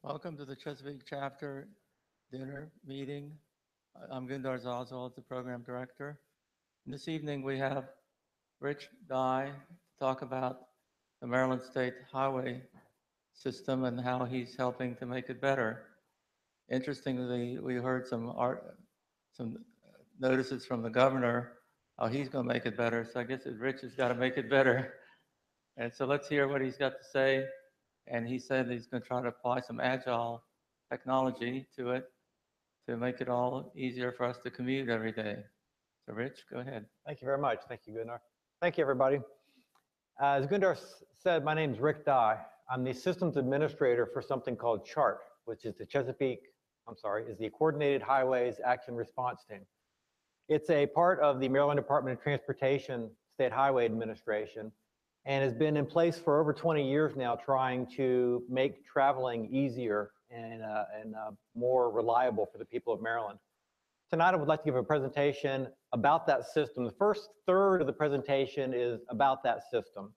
Welcome to the Chesapeake Chapter Dinner Meeting. I'm Gundar Oswald, the Program Director. And this evening we have Rich Dye to talk about the Maryland State Highway System and how he's helping to make it better. Interestingly, we heard some notices from the governor how he's going to make it better. So I guess Rich has got to make it better. And so let's hear what he's got to say. And he said he's going to try to apply some Agile technology to it to make it all easier for us to commute every day. So Rich, go ahead. Thank you very much. Thank you, Gundar. Thank you, everybody. As Gundar said, my name is Rick Dye. I'm the systems administrator for something called CHART, which is the the Coordinated Highways Action Response Team. It's a part of the Maryland Department of Transportation State Highway Administration, and has been in place for over 20 years now, trying to make traveling easier and more reliable for the people of Maryland. Tonight, I would like to give a presentation about that system. The first third of the presentation is about that system.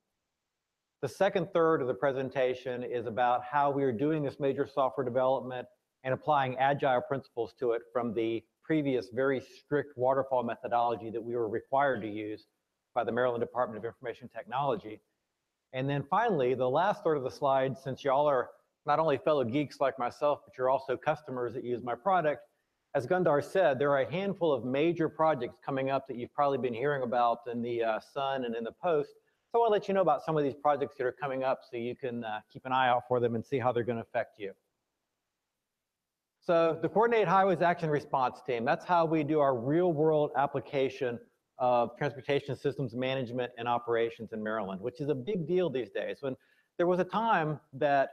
The second third of the presentation is about how we are doing this major software development and applying Agile principles to it from the previous very strict Waterfall methodology that we were required to use by the Maryland Department of Information Technology. And then finally, the last third of the slide, since y'all are not only fellow geeks like myself, but you're also customers that use my product, as Gundar said, there are a handful of major projects coming up that you've probably been hearing about in the Sun and in the Post. So I'll let you know about some of these projects that are coming up so you can keep an eye out for them and see how they're going to affect you. So the Coordinated Highways Action Response Team, that's how we do our real-world application of transportation systems management and operations in Maryland, which is a big deal these days. When there was a time that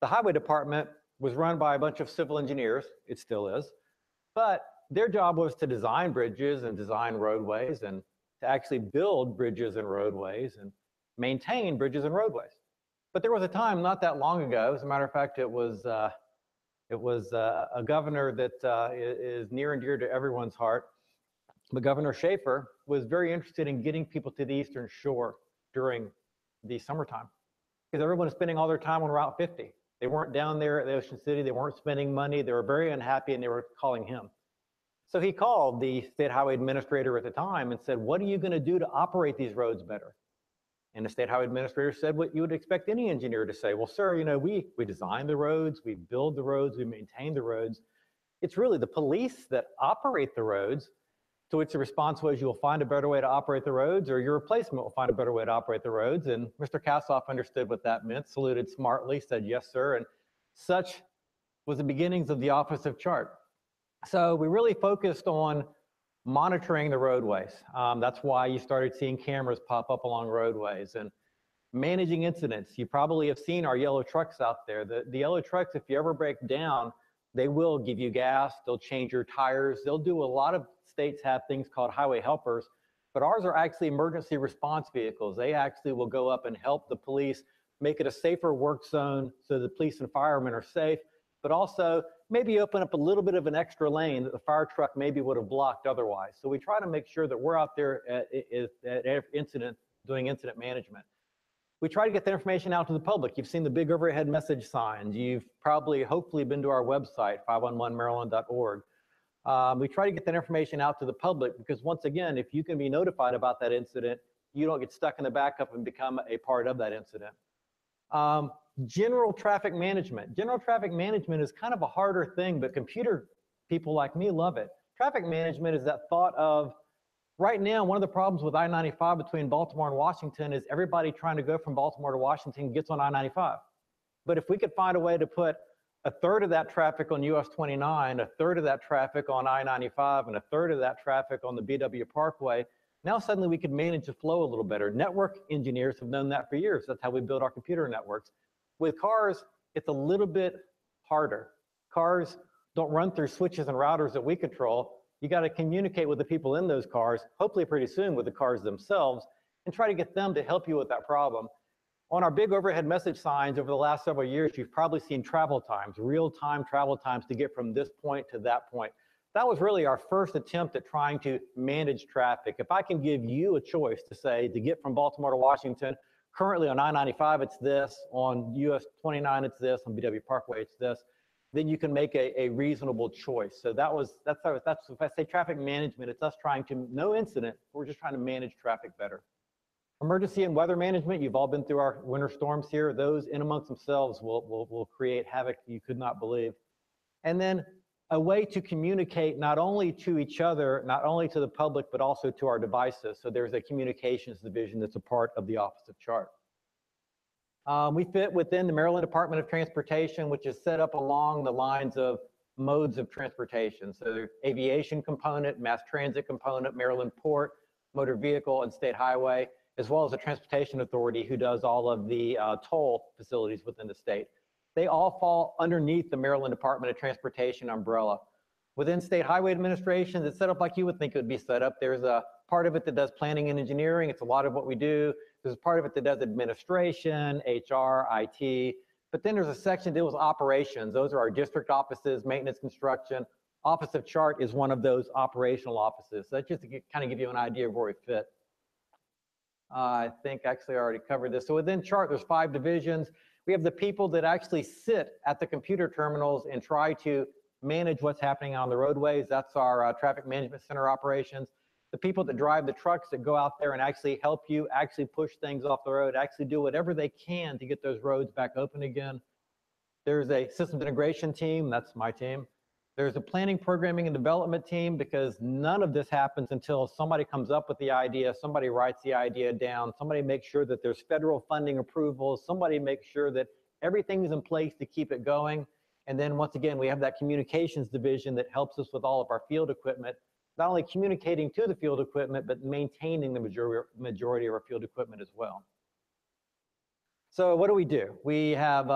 the highway department was run by a bunch of civil engineers, it still is, but their job was to design bridges and design roadways and to actually build bridges and roadways and maintain bridges and roadways. But there was a time not that long ago, as a matter of fact, it was a governor that is near and dear to everyone's heart. But Governor Schaefer was very interested in getting people to the Eastern Shore during the summertime because everyone was spending all their time on Route 50. They weren't down there at the Ocean City. They weren't spending money. They were very unhappy, and they were calling him. So he called the state highway administrator at the time and said, what are you going to do to operate these roads better? And the state highway administrator said what you would expect any engineer to say. Well, sir, you know, we design the roads, we build the roads, we maintain the roads. It's really the police that operate the roads. To which the response was, you'll find a better way to operate the roads, or your replacement will find a better way to operate the roads. And Mr. Kassoff understood what that meant, saluted smartly, said, yes, sir. And such was the beginnings of the Office of CHART. So we really focused on monitoring the roadways. That's why you started seeing cameras pop up along roadways and managing incidents. You probably have seen our yellow trucks out there. The yellow trucks, if you ever break down, they will give you gas, they'll change your tires, they'll do a lot of states have things called highway helpers, but ours are actually emergency response vehicles. They actually will go up and help the police make it a safer work zone so the police and firemen are safe, but also maybe open up a little bit of an extra lane that the fire truck maybe would have blocked otherwise. So we try to make sure that we're out there at every incident doing incident management. We try to get the information out to the public. You've seen the big overhead message signs. You've probably, hopefully, been to our website, 511maryland.org. We try to get that information out to the public because, once again, if you can be notified about that incident, you don't get stuck in the backup and become a part of that incident. General traffic management. General traffic management is kind of a harder thing, but computer people like me love it. Traffic management is that thought of, right now, one of the problems with I-95 between Baltimore and Washington is everybody trying to go from Baltimore to Washington gets on I-95. But if we could find a way to put a third of that traffic on US 29, a third of that traffic on I-95, and a third of that traffic on the BW Parkway, now suddenly we could manage the flow a little better. Network engineers have known that for years. That's how we build our computer networks. With cars, it's a little bit harder. Cars don't run through switches and routers that we control. You got to communicate with the people in those cars, hopefully pretty soon with the cars themselves, and try to get them to help you with that problem. On our big overhead message signs over the last several years, you've probably seen travel times, real-time travel times to get from this point to that point. That was really our first attempt at trying to manage traffic. If I can give you a choice to say, to get from Baltimore to Washington, Currently on I-95, it's this. On US 29, it's this. On BW Parkway, it's this. Then you can make a reasonable choice. So that's if I say traffic management, it's us trying to, no incident, we're just trying to manage traffic better. Emergency and weather management, you've all been through our winter storms here. Those in amongst themselves will create havoc you could not believe. And then a way to communicate not only to each other, not only to the public, but also to our devices. So there's a communications division that's a part of the Office of CHART. We fit within the Maryland Department of Transportation, which is set up along the lines of modes of transportation. So there's aviation component, mass transit component, Maryland Port, motor vehicle, and state highway, as well as the Transportation Authority, who does all of the toll facilities within the state. They all fall underneath the Maryland Department of Transportation umbrella. Within State Highway Administration, it's set up like you would think it would be set up. There's a part of it that does planning and engineering. It's a lot of what we do. There's a part of it that does administration, HR, IT. But then there's a section that deals with operations. Those are our district offices, maintenance, construction. Office of CHART is one of those operational offices. So that's just to kind of give you an idea of where we fit. I think actually I already covered this. So within CHART, there's 5 divisions. We have the people that actually sit at the computer terminals and try to manage what's happening on the roadways. That's our traffic management center operations. The people that drive the trucks that go out there and actually help you actually push things off the road, actually do whatever they can to get those roads back open again. There's a systems integration team, that's my team. There's a planning, programming, and development team, because none of this happens until somebody comes up with the idea, somebody writes the idea down, somebody makes sure that there's federal funding approvals, somebody makes sure that everything's in place to keep it going. And then once again, we have that communications division that helps us with all of our field equipment, not only communicating to the field equipment, but maintaining the majority of our field equipment as well. So what do? We have,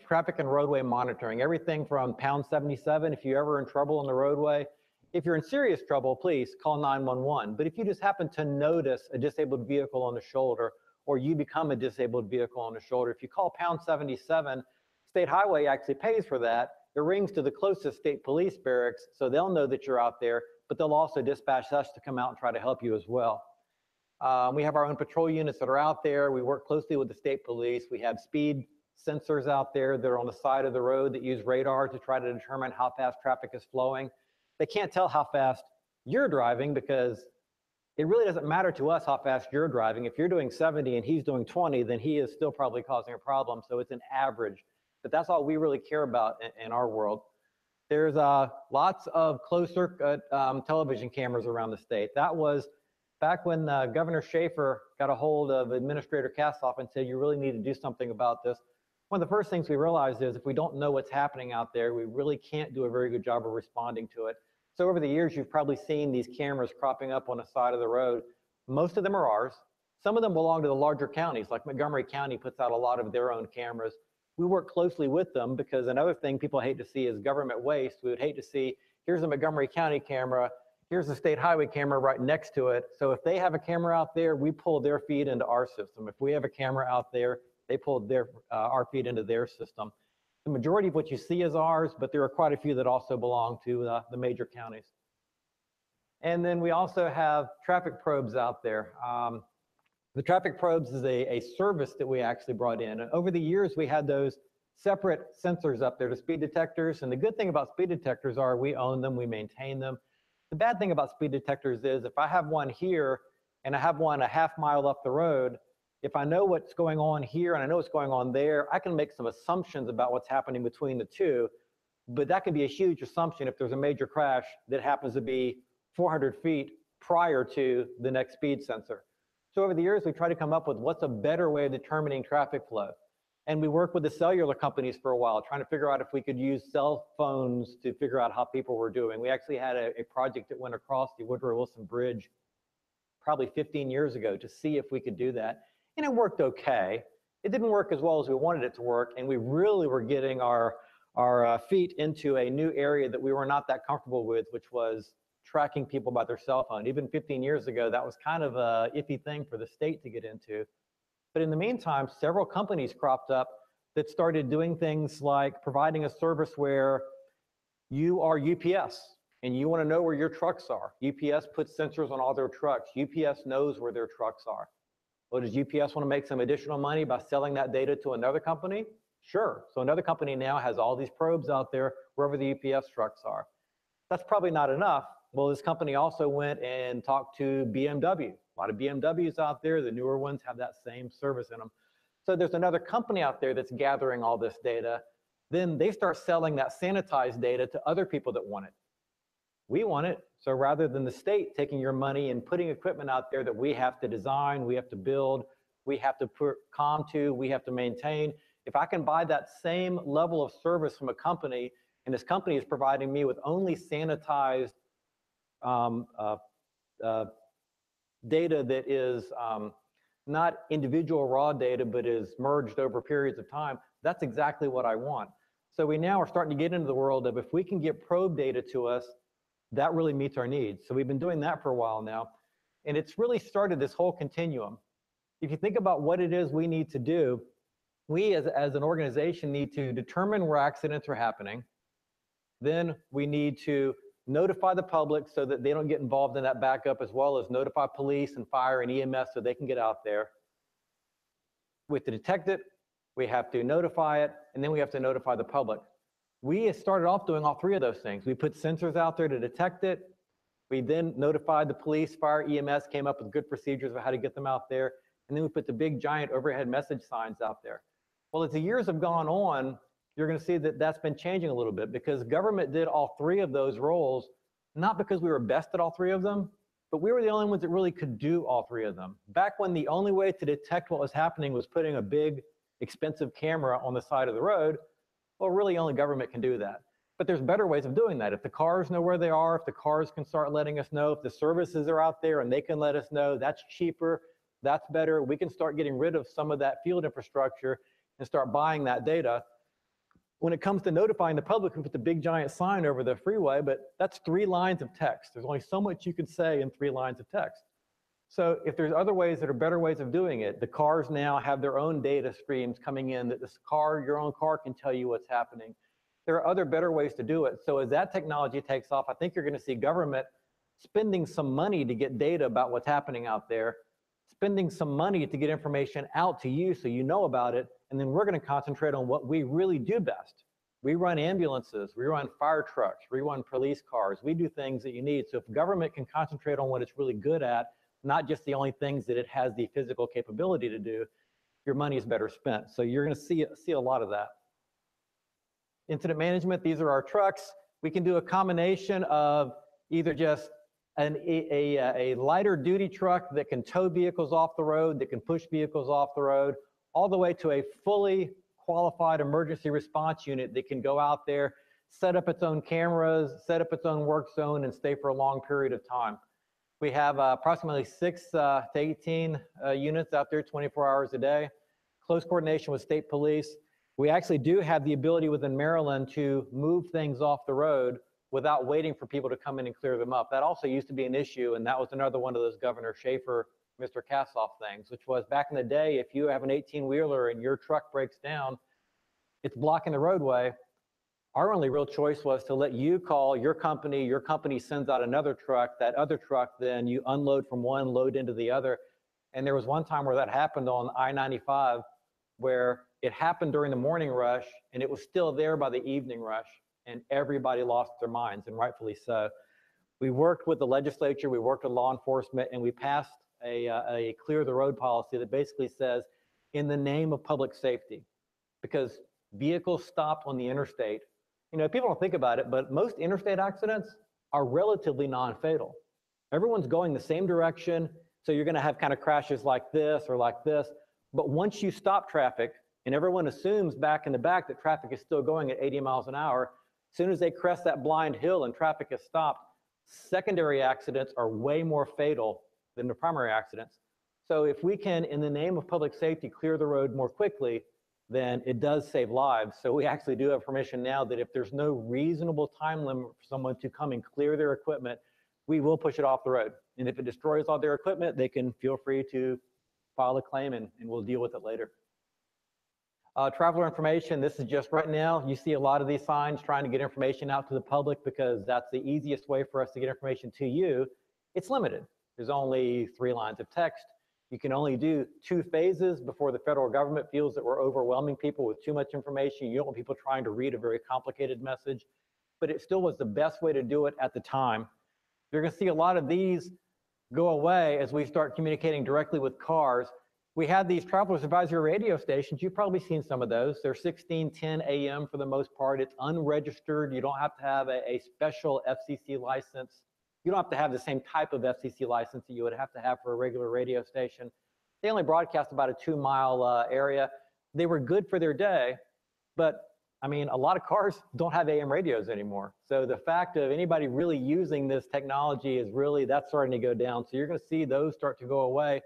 traffic and roadway monitoring, everything from pound 77. If you're ever in trouble on the roadway, if you're in serious trouble, please call 911. But if you just happen to notice a disabled vehicle on the shoulder, or you become a disabled vehicle on the shoulder, if you call pound 77, State Highway actually pays for that. It rings to the closest state police barracks, so they'll know that you're out there, but they'll also dispatch us to come out and try to help you as well. We have our own patrol units that are out there. We work closely with the state police. We have speed sensors out there that are on the side of the road that use radar to try to determine how fast traffic is flowing. They can't tell how fast you're driving, because it really doesn't matter to us how fast you're driving. If you're doing 70 and he's doing 20, then he is still probably causing a problem. So it's an average, but that's all we really care about in our world. There's lots of closed circuit television cameras around the state. That was back when Governor Schaefer got a hold of Administrator Kassoff and said, you really need to do something about this. One of the first things we realized is if we don't know what's happening out there, we really can't do a very good job of responding to it. So over the years, you've probably seen these cameras cropping up on the side of the road. Most of them are ours. Some of them belong to the larger counties, like Montgomery County puts out a lot of their own cameras. We work closely with them, because another thing people hate to see is government waste. We would hate to see, here's a Montgomery County camera, here's the state highway camera right next to it. So if they have a camera out there, we pull their feed into our system. If we have a camera out there, they pull our feed into their system. The majority of what you see is ours, but there are quite a few that also belong to the major counties. And then we also have traffic probes out there. The traffic probes is a service that we actually brought in. And over the years, we had those separate sensors up there, the speed detectors. And the good thing about speed detectors are we own them, we maintain them. The bad thing about speed detectors is if I have one here and I have one a half mile up the road, if I know what's going on here and I know what's going on there, I can make some assumptions about what's happening between the two. But that could be a huge assumption if there's a major crash that happens to be 400 feet prior to the next speed sensor. So over the years, we try to come up with what's a better way of determining traffic flow. And we worked with the cellular companies for a while, trying to figure out if we could use cell phones to figure out how people were doing. We actually had a project that went across the Woodrow Wilson Bridge probably 15 years ago to see if we could do that. And it worked okay. It didn't work as well as we wanted it to work. And we really were getting our feet into a new area that we were not that comfortable with, which was tracking people by their cell phone. Even 15 years ago, that was kind of a iffy thing for the state to get into. But in the meantime, several companies cropped up that started doing things like providing a service where you are UPS and you want to know where your trucks are. UPS puts sensors on all their trucks. UPS knows where their trucks are. Well, does UPS want to make some additional money by selling that data to another company? Sure. So another company now has all these probes out there wherever the UPS trucks are. That's probably not enough. Well, this company also went and talked to BMW. A lot of BMWs out there, the newer ones have that same service in them. So there's another company out there that's gathering all this data. Then they start selling that sanitized data to other people that want it. We want it. So rather than the state taking your money and putting equipment out there that we have to design, we have to build, we have to put comm to, we have to maintain, if I can buy that same level of service from a company, and this company is providing me with only sanitized data that is not individual raw data, but is merged over periods of time, that's exactly what I want. So we now are starting to get into the world of if we can get probe data to us, that really meets our needs. So we've been doing that for a while now, and it's really started this whole continuum. If you think about what it is we need to do, we as an organization need to determine where accidents are happening. Then we need to notify the public so that they don't get involved in that backup, as well as notify police and fire and EMS so they can get out there. We have to detect it, we have to notify it, and then we have to notify the public. We started off doing all three of those things. We put sensors out there to detect it. We then notified the police, fire, EMS, came up with good procedures of how to get them out there. And then we put the big giant overhead message signs out there. Well, as the years have gone on, you're going to see that that's been changing a little bit because government did all three of those roles, not because we were best at all three of them, but we were the only ones that really could do all three of them. Back when the only way to detect what was happening was putting a big, expensive camera on the side of the road, well, really only government can do that. But there's better ways of doing that. If the cars know where they are, if the cars can start letting us know, if the services are out there and they can let us know, that's cheaper, that's better. We can start getting rid of some of that field infrastructure and start buying that data. When it comes to notifying the public, we put the big giant sign over the freeway, but that's 3 lines of text. There's only so much you can say in 3 lines of text. So if there's other ways that are better ways of doing it, the cars now have their own data streams coming in that this car, your own car can tell you what's happening. There are other better ways to do it. So as that technology takes off, I think you're going to see government spending some money to get data about what's happening out there, spending some money to get information out to you so you know about it, and then we're going to concentrate on what we really do best. We run ambulances, we run fire trucks, we run police cars, we do things that you need. So if government can concentrate on what it's really good at, not just the only things that it has the physical capability to do, your money is better spent. So you're going to see a lot of that. Incident management, these are our trucks. We can do a combination of either just a lighter duty truck that can tow vehicles off the road, that can push vehicles off the road, all the way to a fully qualified emergency response unit that can go out there, set up its own cameras, set up its own work zone, and stay for a long period of time. We have approximately 6 to 18 units out there 24 hours a day. Close coordination with state police. We actually do have the ability within Maryland to move things off the road without waiting for people to come in and clear them up. That also used to be an issue, and that was another one of those Governor Schaefer, Mr. Kassoff things, which was back in the day, if you have an 18-wheeler and your truck breaks down, it's blocking the roadway. Our only real choice was to let you call your company sends out another truck, that other truck, then you unload from one, load into the other. And there was one time where that happened on I-95 where it happened during the morning rush and it was still there by the evening rush and everybody lost their minds, and rightfully so. We worked with the legislature, we worked with law enforcement, and we passed a clear the road policy that basically says, in the name of public safety, because vehicles stopped on the interstate. You know, people don't think about it, but most interstate accidents are relatively non-fatal. Everyone's going the same direction, so you're gonna have kind of crashes like this or like this, but once you stop traffic, and everyone assumes back in the back that traffic is still going at 80 miles an hour, as soon as they crest that blind hill and traffic is stopped, secondary accidents are way more fatal than the primary accidents. So if we can, in the name of public safety, clear the road more quickly, then it does save lives. So we actually do have permission now that if there's no reasonable time limit for someone to come and clear their equipment, we will push it off the road. And if it destroys all their equipment, they can feel free to file a claim and we'll deal with it later. Traveler information, this is just right now. You see a lot of these signs trying to get information out to the public because that's the easiest way for us to get information to you. It's limited. There's only 3 lines of text. You can only do 2 phases before the federal government feels that we're overwhelming people with too much information. You don't want people trying to read a very complicated message, but it still was the best way to do it at the time. You're going to see a lot of these go away as we start communicating directly with cars. We had these travelers advisory radio stations. You've probably seen some of those. They're 1610 AM for the most part. It's unregistered. You don't have to have a special FCC license. You don't have to have the same type of FCC license that you would have to have for a regular radio station. They only broadcast about a 2-mile area. They were good for their day, but I mean, a lot of cars don't have AM radios anymore. So the fact of anybody really using this technology is really, that's starting to go down. So you're going to see those start to go away.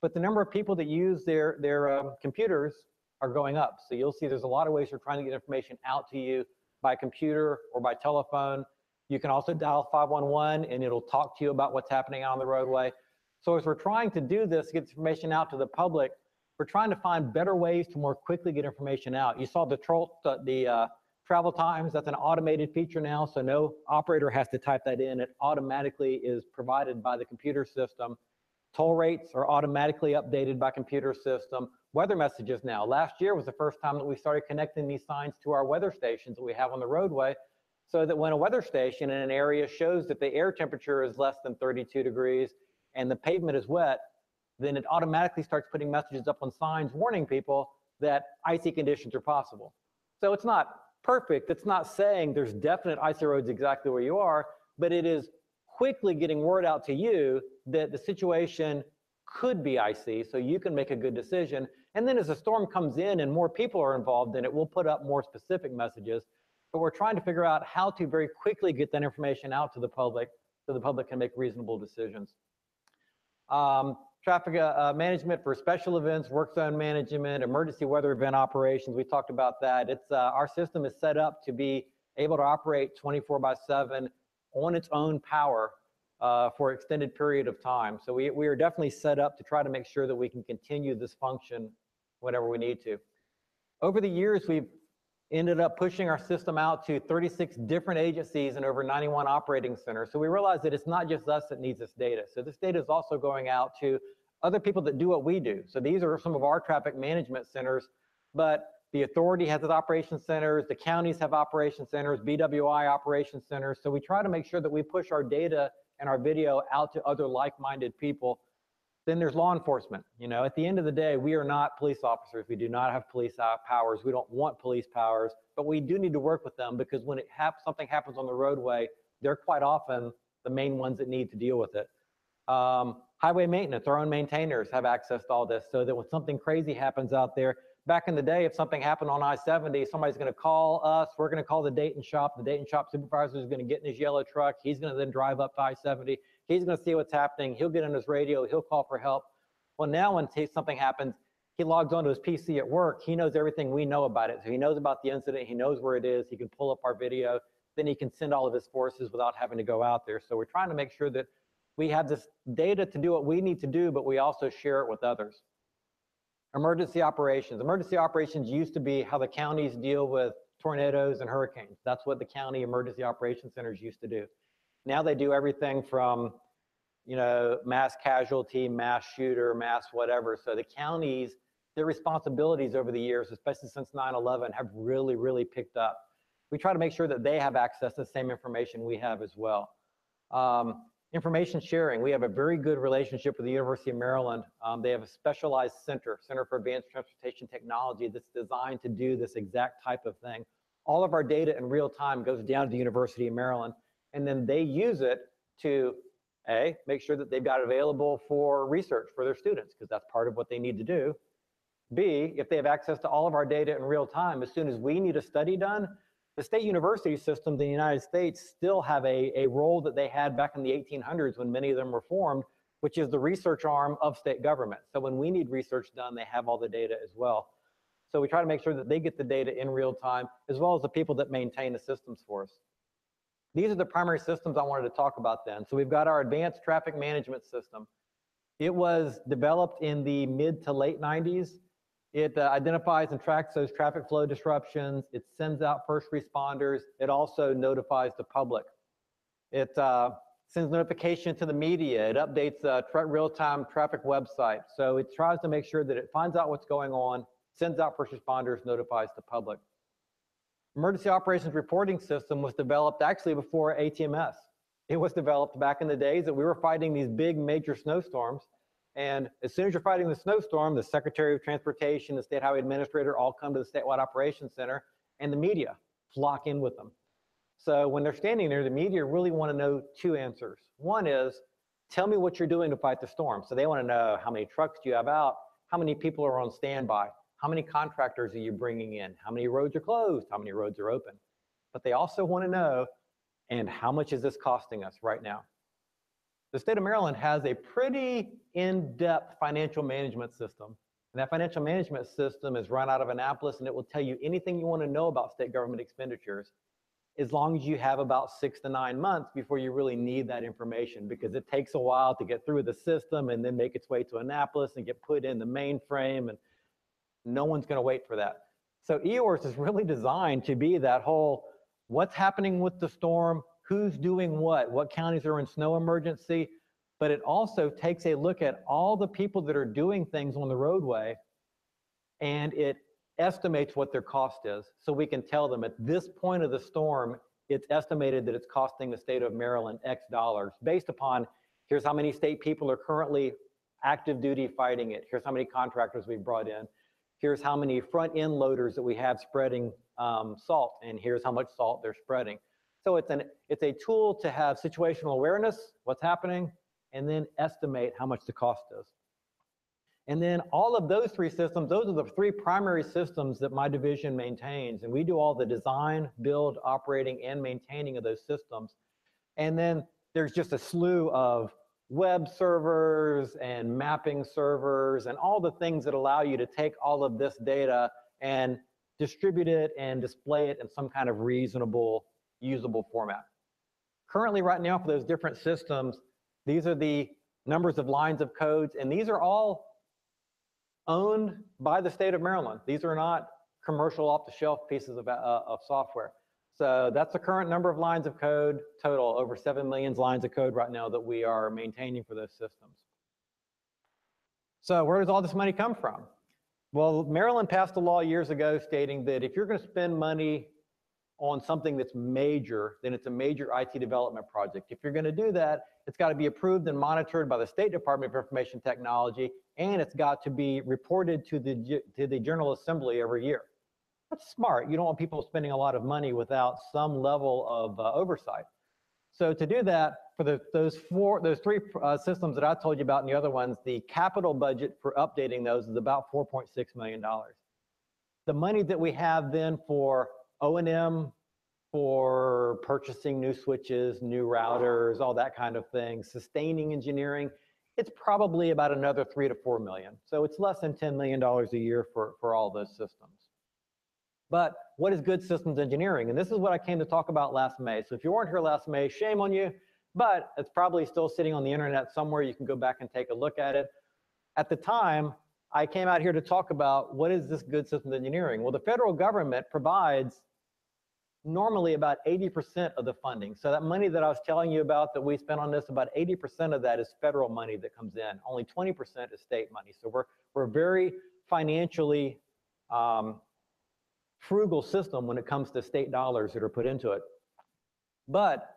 But the number of people that use their computers are going up. So you'll see there's a lot of ways we're trying to get information out to you by computer or by telephone. You can also dial 511 and it'll talk to you about what's happening out on the roadway. So as we're trying to do this, get information out to the public, we're trying to find better ways to more quickly get information out. You saw the travel times, that's an automated feature now, so no operator has to type that in. It automatically is provided by the computer system. Toll rates are automatically updated by computer system. Weather messages now. Last year was the first time that we started connecting these signs to our weather stations that we have on the roadway, so that when a weather station in an area shows that the air temperature is less than 32 degrees and the pavement is wet, then it automatically starts putting messages up on signs warning people that icy conditions are possible. So it's not perfect. It's not saying there's definite icy roads exactly where you are, but it is quickly getting word out to you that the situation could be icy, so you can make a good decision. And then as a storm comes in and more people are involved in it, we'll put up more specific messages. But we're trying to figure out how to very quickly get that information out to the public so the public can make reasonable decisions. Traffic management for special events, work zone management, emergency weather event operations. We talked about that. It's our system is set up to be able to operate 24/7 on its own power for an extended period of time. So we are definitely set up to try to make sure that we can continue this function whenever we need to. Over the years, we've ended up pushing our system out to 36 different agencies and over 91 operating centers. So we realized that it's not just us that needs this data. So this data is also going out to other people that do what we do. So these are some of our traffic management centers, but the authority has its operation centers, the counties have operation centers, BWI operation centers. So we try to make sure that we push our data and our video out to other like-minded people. Then there's law enforcement. You know, at the end of the day, we are not police officers. We do not have police powers. We don't want police powers, but we do need to work with them because when something happens on the roadway, they're quite often the main ones that need to deal with it. Highway maintenance, our own maintainers have access to all this so that when something crazy happens out there, back in the day, if something happened on I-70, somebody's going to call us. We're going to call the Dayton shop. The Dayton shop supervisor is going to get in his yellow truck. He's going to then drive up to I-70. He's going to see what's happening. He'll get on his radio. He'll call for help. Well, now when something happens, he logs onto his PC at work. He knows everything we know about it. So he knows about the incident. He knows where it is. He can pull up our video. Then he can send all of his forces without having to go out there. So we're trying to make sure that we have this data to do what we need to do, but we also share it with others. Emergency operations. Emergency operations used to be how the counties deal with tornadoes and hurricanes. That's what the county emergency operations centers used to do. Now they do everything from, you know, mass casualty, mass shooter, mass whatever. So the counties, their responsibilities over the years, especially since 9/11, have really, really picked up. We try to make sure that they have access to the same information we have as well. Information sharing. We have a very good relationship with the University of Maryland. They have a specialized Center for Advanced Transportation Technology that's designed to do this exact type of thing. All of our data in real time goes down to the University of Maryland, and then they use it to, A, make sure that they've got it available for research for their students, because that's part of what they need to do. B, if they have access to all of our data in real time, as soon as we need a study done, the state university systems in the United States still have a role that they had back in the 1800s when many of them were formed, which is the research arm of state government. So when we need research done, they have all the data as well. So we try to make sure that they get the data in real time, as well as the people that maintain the systems for us. These are the primary systems I wanted to talk about then. So we've got our advanced traffic management system. It was developed in the mid to late 90s. It identifies and tracks those traffic flow disruptions. It sends out first responders. It also notifies the public. It sends notification to the media. It updates real-time traffic website. So it tries to make sure that it finds out what's going on, sends out first responders, notifies the public. Emergency Operations Reporting System was developed actually before ATMS. It was developed back in the days that we were fighting these big major snowstorms. And as soon as you're fighting the snowstorm, the Secretary of Transportation, the State Highway Administrator all come to the Statewide Operations Center, and the media flock in with them. So when they're standing there, the media really want to know two answers. One is, tell me what you're doing to fight the storm. So they want to know how many trucks do you have out, how many people are on standby, how many contractors are you bringing in, how many roads are closed, how many roads are open. But they also want to know, and how much is this costing us right now? The state of Maryland has a pretty in-depth financial management system. And that financial management system is run out of Annapolis, and it will tell you anything you want to know about state government expenditures, as long as you have about 6 to 9 months before you really need that information, because it takes a while to get through the system and then make its way to Annapolis and get put in the mainframe, and no one's going to wait for that. So EORS is really designed to be that whole, what's happening with the storm, who's doing what counties are in snow emergency, but it also takes a look at all the people that are doing things on the roadway, and it estimates what their cost is. So we can tell them at this point of the storm, it's estimated that it's costing the state of Maryland X dollars, based upon here's how many state people are currently active duty fighting it. Here's how many contractors we've brought in. Here's how many front end loaders that we have spreading salt, and here's how much salt they're spreading. So it's a tool to have situational awareness, what's happening, and then estimate how much the cost is. And then all of those three systems, those are the three primary systems that my division maintains. And we do all the design, build, operating, and maintaining of those systems. And then there's just a slew of web servers and mapping servers and all the things that allow you to take all of this data and distribute it and display it in some kind of reasonable, usable format. Currently, right now, for those different systems, these are the numbers of lines of codes, and these are all owned by the state of Maryland. These are not commercial off-the-shelf pieces of software. So that's the current number of lines of code total, over 7 million lines of code right now that we are maintaining for those systems. So where does all this money come from? Well, Maryland passed a law years ago stating that if you're going to spend money on something that's major, then it's a major IT development project. If you're going to do that, it's got to be approved and monitored by the State Department of Information Technology, and it's got to be reported to the General Assembly every year. That's smart. You don't want people spending a lot of money without some level of oversight. So to do that, for those three systems that I told you about and the other ones, the capital budget for updating those is about $4.6 million. The money that we have then for O&M, for purchasing new switches, new routers, all that kind of thing, sustaining engineering, it's probably about another $3 to $4 million. So it's less than $10 million a year for all those systems. But what is good systems engineering? And this is what I came to talk about last May. So if you weren't here last May, shame on you, but it's probably still sitting on the internet somewhere. You can go back and take a look at it. At the time, I came out here to talk about what is this good systems engineering? Well, the federal government provides normally about 80% of the funding. So that money that I was telling you about that we spent on this, about 80% of that is federal money that comes in. Only 20% is state money. So we're very financially frugal system when it comes to state dollars that are put into it. But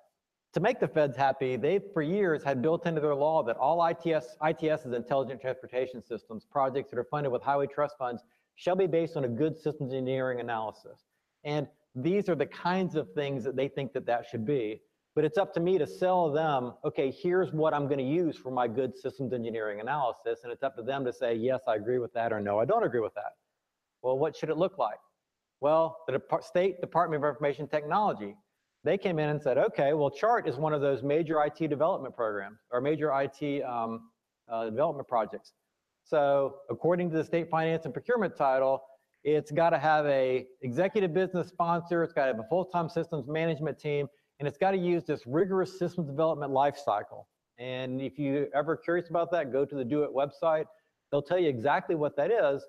to make the feds happy, they for years had built into their law that all ITS's intelligent transportation systems projects that are funded with highway trust funds shall be based on a good systems engineering analysis. And these are the kinds of things that they think that should be. But it's up to me to sell them, okay, here's what I'm going to use for my good systems engineering analysis. And it's up to them to say, yes, I agree with that, or no, I don't agree with that. Well, what should it look like? Well, the State Department of Information Technology, they came in and said, okay, well, CHART is one of those major IT development programs, or major IT development projects. So according to the state finance and procurement title, it's got to have a executive business sponsor, it's got to have a full-time systems management team, and it's got to use this rigorous systems development life cycle. And if you're ever curious about that, go to the Do It website. They'll tell you exactly what that is,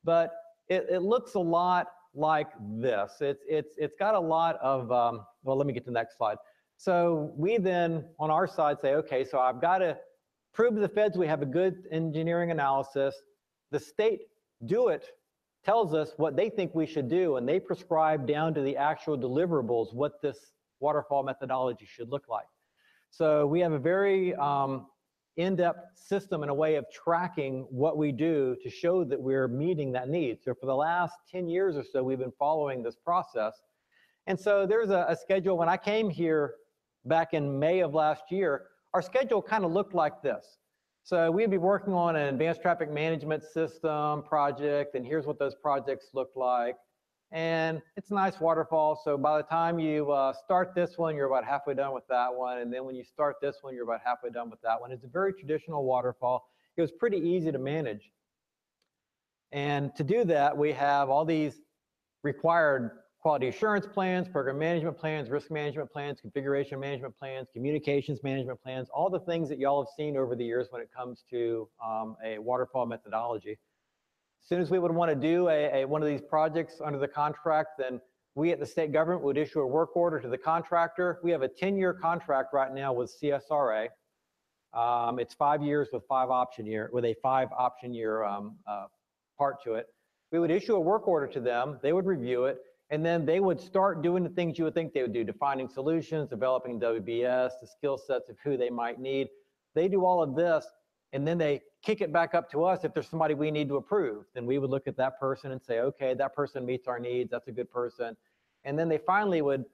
but it looks a lot like this. It's got a lot of, well, let me get to the next slide. So we then, on our side, say, okay, so I've got to prove to the feds we have a good engineering analysis. The state tells us what they think we should do, and they prescribe down to the actual deliverables what this waterfall methodology should look like. So we have a very in-depth system and a way of tracking what we do to show that we're meeting that need. So for the last 10 years or so, we've been following this process. And so there's a schedule. When I came here back in May of last year, our schedule kind of looked like this. So we'd be working on an advanced traffic management system project, and here's what those projects look like. And it's a nice waterfall. So by the time you start this one, you're about halfway done with that one. And then when you start this one, you're about halfway done with that one. It's a very traditional waterfall. It was pretty easy to manage. And to do that, we have all these required quality assurance plans, program management plans, risk management plans, configuration management plans, communications management plans, all the things that y'all have seen over the years when it comes to a waterfall methodology. As soon as we would want to do one of these projects under the contract, then we at the state government would issue a work order to the contractor. We have a 10-year contract right now with CSRA. It's 5 years with a 5 option year part to it. We would issue a work order to them. They would review it, and then they would start doing the things you would think they would do, defining solutions, developing WBS, the skill sets of who they might need. They do all of this, and then they kick it back up to us if there's somebody we need to approve. Then we would look at that person and say, okay, that person meets our needs, that's a good person. And then they finally would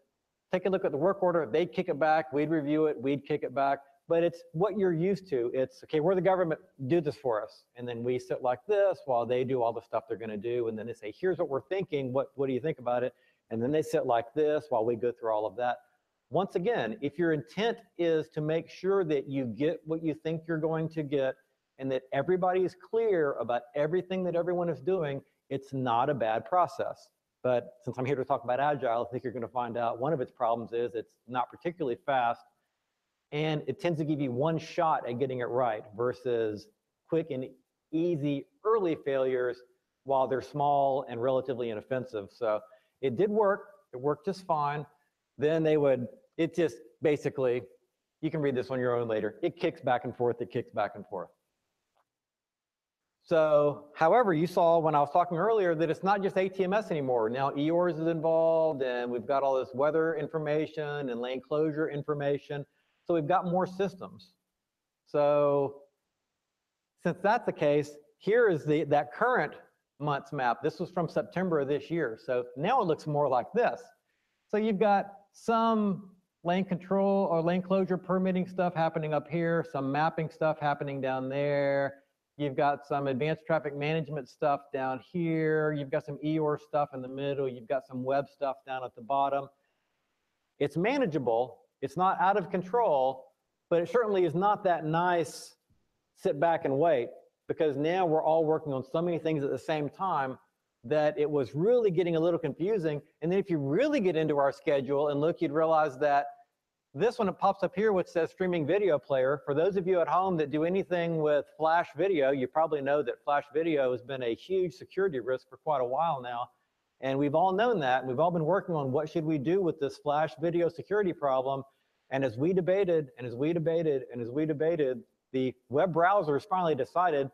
take a look at the work order, they'd kick it back, we'd review it, we'd kick it back. But it's what you're used to. It's, okay, we're the government, do this for us. And then we sit like this while they do all the stuff they're gonna do. And then they say, here's what we're thinking, what do you think about it? And then they sit like this while we go through all of that. Once again, if your intent is to make sure that you get what you think you're going to get and that everybody is clear about everything that everyone is doing, it's not a bad process. But since I'm here to talk about Agile, I think you're gonna find out one of its problems is it's not particularly fast, and it tends to give you one shot at getting it right versus quick and easy early failures while they're small and relatively inoffensive. So it did work, it worked just fine. Then it just basically, you can read this on your own later. It kicks back and forth, it kicks back and forth. So, however, you saw when I was talking earlier that it's not just ATMS anymore. Now EORS is involved, and we've got all this weather information and lane closure information. So we've got more systems. So since that's the case, here is that current month's map. This was from September of this year. So now it looks more like this. So you've got some lane control or lane closure permitting stuff happening up here, some mapping stuff happening down there. You've got some advanced traffic management stuff down here. You've got some EOR stuff in the middle. You've got some web stuff down at the bottom. It's manageable. It's not out of control, but it certainly is not that nice sit back and wait, because now we're all working on so many things at the same time that it was really getting a little confusing. And then if you really get into our schedule and look, you'd realize that this one, it pops up here which says streaming video player. For those of you at home that do anything with flash video, you probably know that flash video has been a huge security risk for quite a while now. And we've all known that, and we've all been working on what should we do with this flash video security problem. And as we debated, and as we debated, and as we debated, the web browsers finally decided,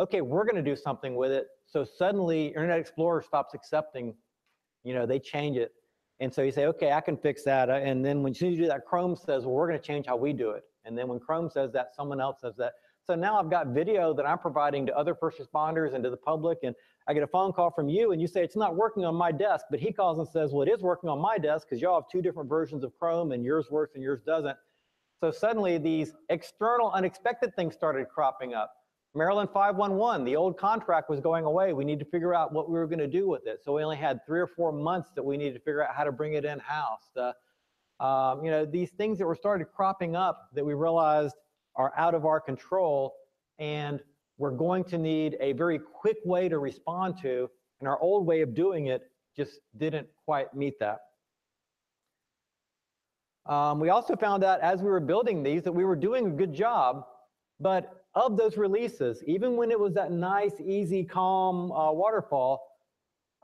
okay, we're gonna do something with it. So suddenly Internet Explorer stops accepting, they change it. And so you say, okay, I can fix that. And then when you do that, Chrome says, well, we're gonna change how we do it. And then when Chrome says that, someone else says that. So now I've got video that I'm providing to other first responders and to the public, and I get a phone call from you and you say, it's not working on my desk, but he calls and says, well, it is working on my desk because y'all have 2 different versions of Chrome and yours works and yours doesn't. So suddenly these external unexpected things started cropping up. Maryland 511, the old contract was going away. We need to figure out what we were gonna do with it. So we only had 3 or 4 months that we needed to figure out how to bring it in-house. These things that were started cropping up that we realized are out of our control, and we're going to need a very quick way to respond to, and our old way of doing it just didn't quite meet that. We also found out as we were building these that we were doing a good job, but of those releases, even when it was that nice, easy, calm waterfall,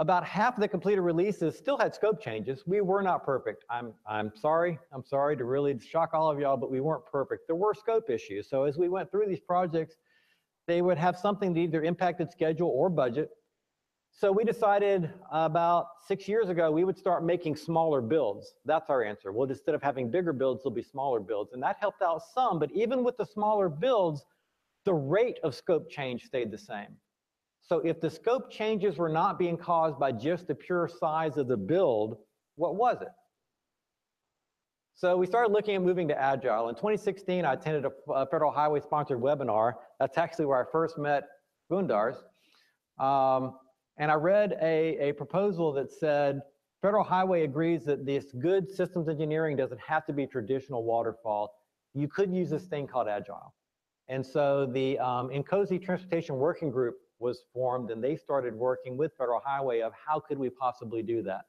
About half of the completed releases still had scope changes. We were not perfect. I'm sorry to really shock all of y'all, but we weren't perfect. There were scope issues. So as we went through these projects, they would have something that either impacted schedule or budget. So we decided about 6 years ago, we would start making smaller builds. That's our answer. Well, instead of having bigger builds, there'll be smaller builds. And that helped out some, but even with the smaller builds, the rate of scope change stayed the same. So if the scope changes were not being caused by just the pure size of the build, what was it? So we started looking at moving to Agile. In 2016, I attended a Federal Highway sponsored webinar. That's actually where I first met Gundars. And I read a proposal that said, Federal Highway agrees that this good systems engineering doesn't have to be traditional waterfall. You could use this thing called Agile. And so the INCOSI Transportation Working Group was formed, and they started working with Federal Highway of how could we possibly do that.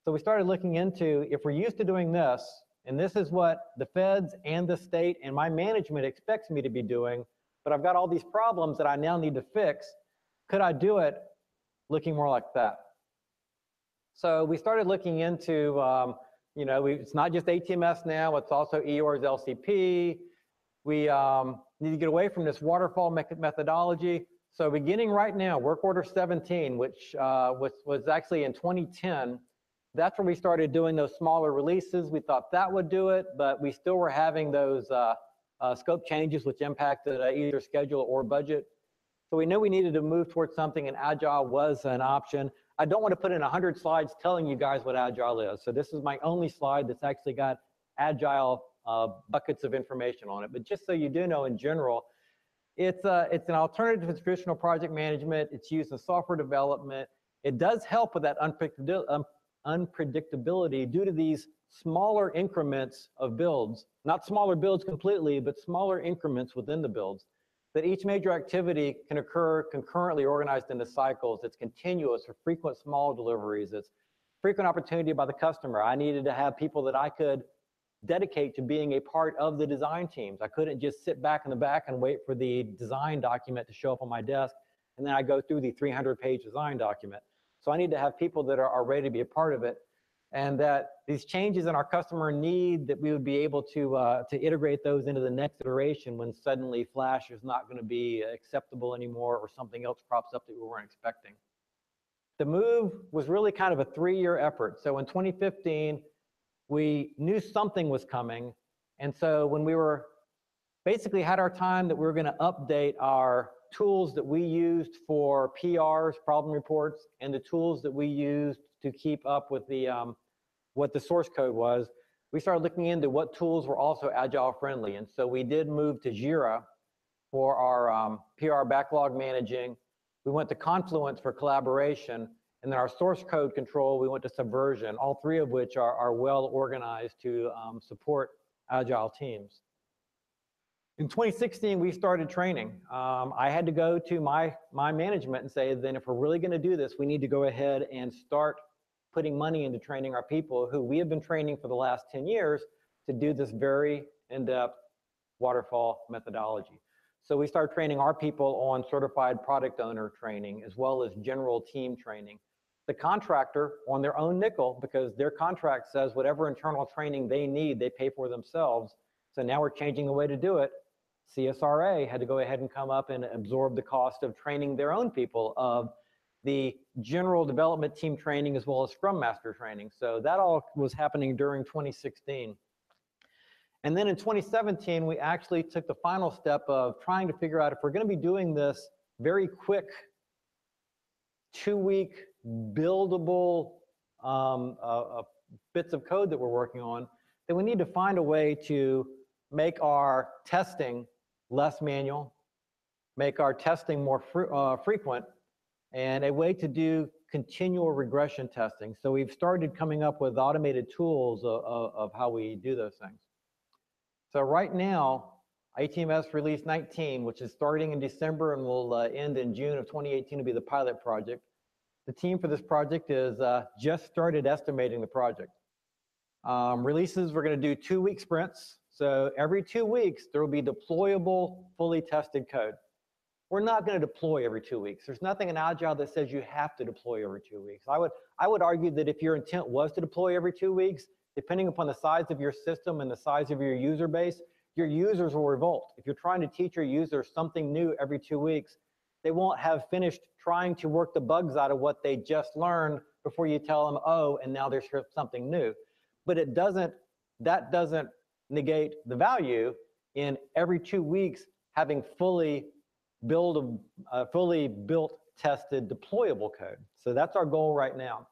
So we started looking into, if we're used to doing this, and this is what the feds and the state and my management expects me to be doing, but I've got all these problems that I now need to fix, could I do it looking more like that? So we started looking into, it's not just ATMS now, it's also EOR's LCP. We need to get away from this waterfall methodology. So beginning right now, work order 17, which was actually in 2010, that's when we started doing those smaller releases. We thought that would do it, but we still were having those scope changes which impacted either schedule or budget. So we knew we needed to move towards something, and Agile was an option. I don't want to put in 100 slides telling you guys what Agile is. So this is my only slide that's actually got Agile buckets of information on it. But just so you do know, in general, it's an alternative to traditional project management. It's used in software development. It does help with that unpredictability due to these smaller increments of builds, not smaller builds completely, but smaller increments within the builds, that each major activity can occur concurrently organized into cycles. It's continuous or frequent small deliveries. It's frequent opportunity by the customer. I needed to have people that I could dedicate to being a part of the design teams. I couldn't just sit back in the back and wait for the design document to show up on my desk, and then I go through the 300-page design document. So I need to have people that are ready to be a part of it, and that these changes in our customer need, that we would be able to integrate those into the next iteration when suddenly Flash is not going to be acceptable anymore or something else crops up that we weren't expecting. The move was really kind of a 3-year effort. So in 2015, we knew something was coming. And so when we were basically had our time that we were going to update our tools that we used for PRs, problem reports, and the tools that we used to keep up with the what the source code was, we started looking into what tools were also Agile friendly. And so we did move to Jira for our PR backlog managing. We went to Confluence for collaboration. And then our source code control, we went to Subversion, all 3 of which are well organized to support Agile teams. In 2016, we started training. I had to go to my management and say, then if we're really going to do this, we need to go ahead and start putting money into training our people who we have been training for the last 10 years to do this very in-depth waterfall methodology. So we started training our people on certified product owner training, as well as general team training. The contractor on their own nickel, because their contract says whatever internal training they need, they pay for themselves. So now we're changing the way to do it. CSRA had to go ahead and come up and absorb the cost of training their own people of the general development team training as well as Scrum Master training. So that all was happening during 2016. And then in 2017, we actually took the final step of trying to figure out if we're going to be doing this very quick 2-week buildable bits of code that we're working on, then we need to find a way to make our testing less manual, make our testing more frequent, and a way to do continual regression testing. So we've started coming up with automated tools of how we do those things. So right now, ATMS Release 19, which is starting in December and will end in June of 2018, will be the pilot project. The team for this project is just started estimating the project. Releases, we're going to do 2-week sprints. So every 2 weeks, there will be deployable, fully tested code. we're not going to deploy every 2 weeks. There's nothing in Agile that says you have to deploy every 2 weeks. I would argue that if your intent was to deploy every 2 weeks, depending upon the size of your system and the size of your user base, your users will revolt. If you're trying to teach your users something new every 2 weeks, they won't have finished trying to work the bugs out of what they just learned before you tell them, oh, and now there's something new. But that doesn't negate the value in every 2 weeks having fully built, tested, deployable code. So that's our goal right now.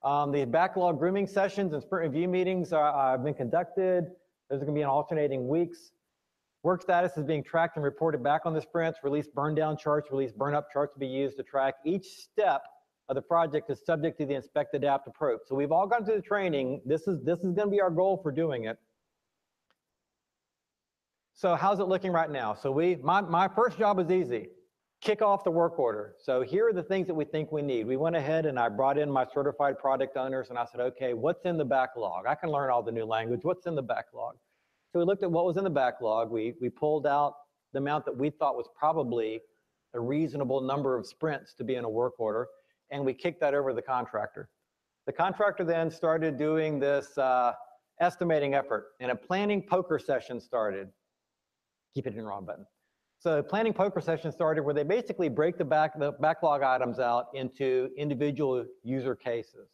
The backlog grooming sessions and sprint review meetings have been conducted. Those are going to be in alternating weeks. Work status is being tracked and reported back on the sprints. Release burn down charts, release burn up charts to be used to track. Each step of the project is subject to the inspect, adapt approach. So we've all gone through the training. This is going to be our goal for doing it. So how's it looking right now? So my first job is easy. Kick off the work order. So here are the things that we think we need. We went ahead and I brought in my certified product owners and I said, okay, what's in the backlog? I can learn all the new language. What's in the backlog? So we looked at what was in the backlog. We pulled out the amount that we thought was probably a reasonable number of sprints to be in a work order, and we kicked that over to the contractor. The contractor then started doing this estimating effort, and a planning poker session started. Keep hitting the wrong button. So planning poker session started where they basically break the backlog items out into individual user cases.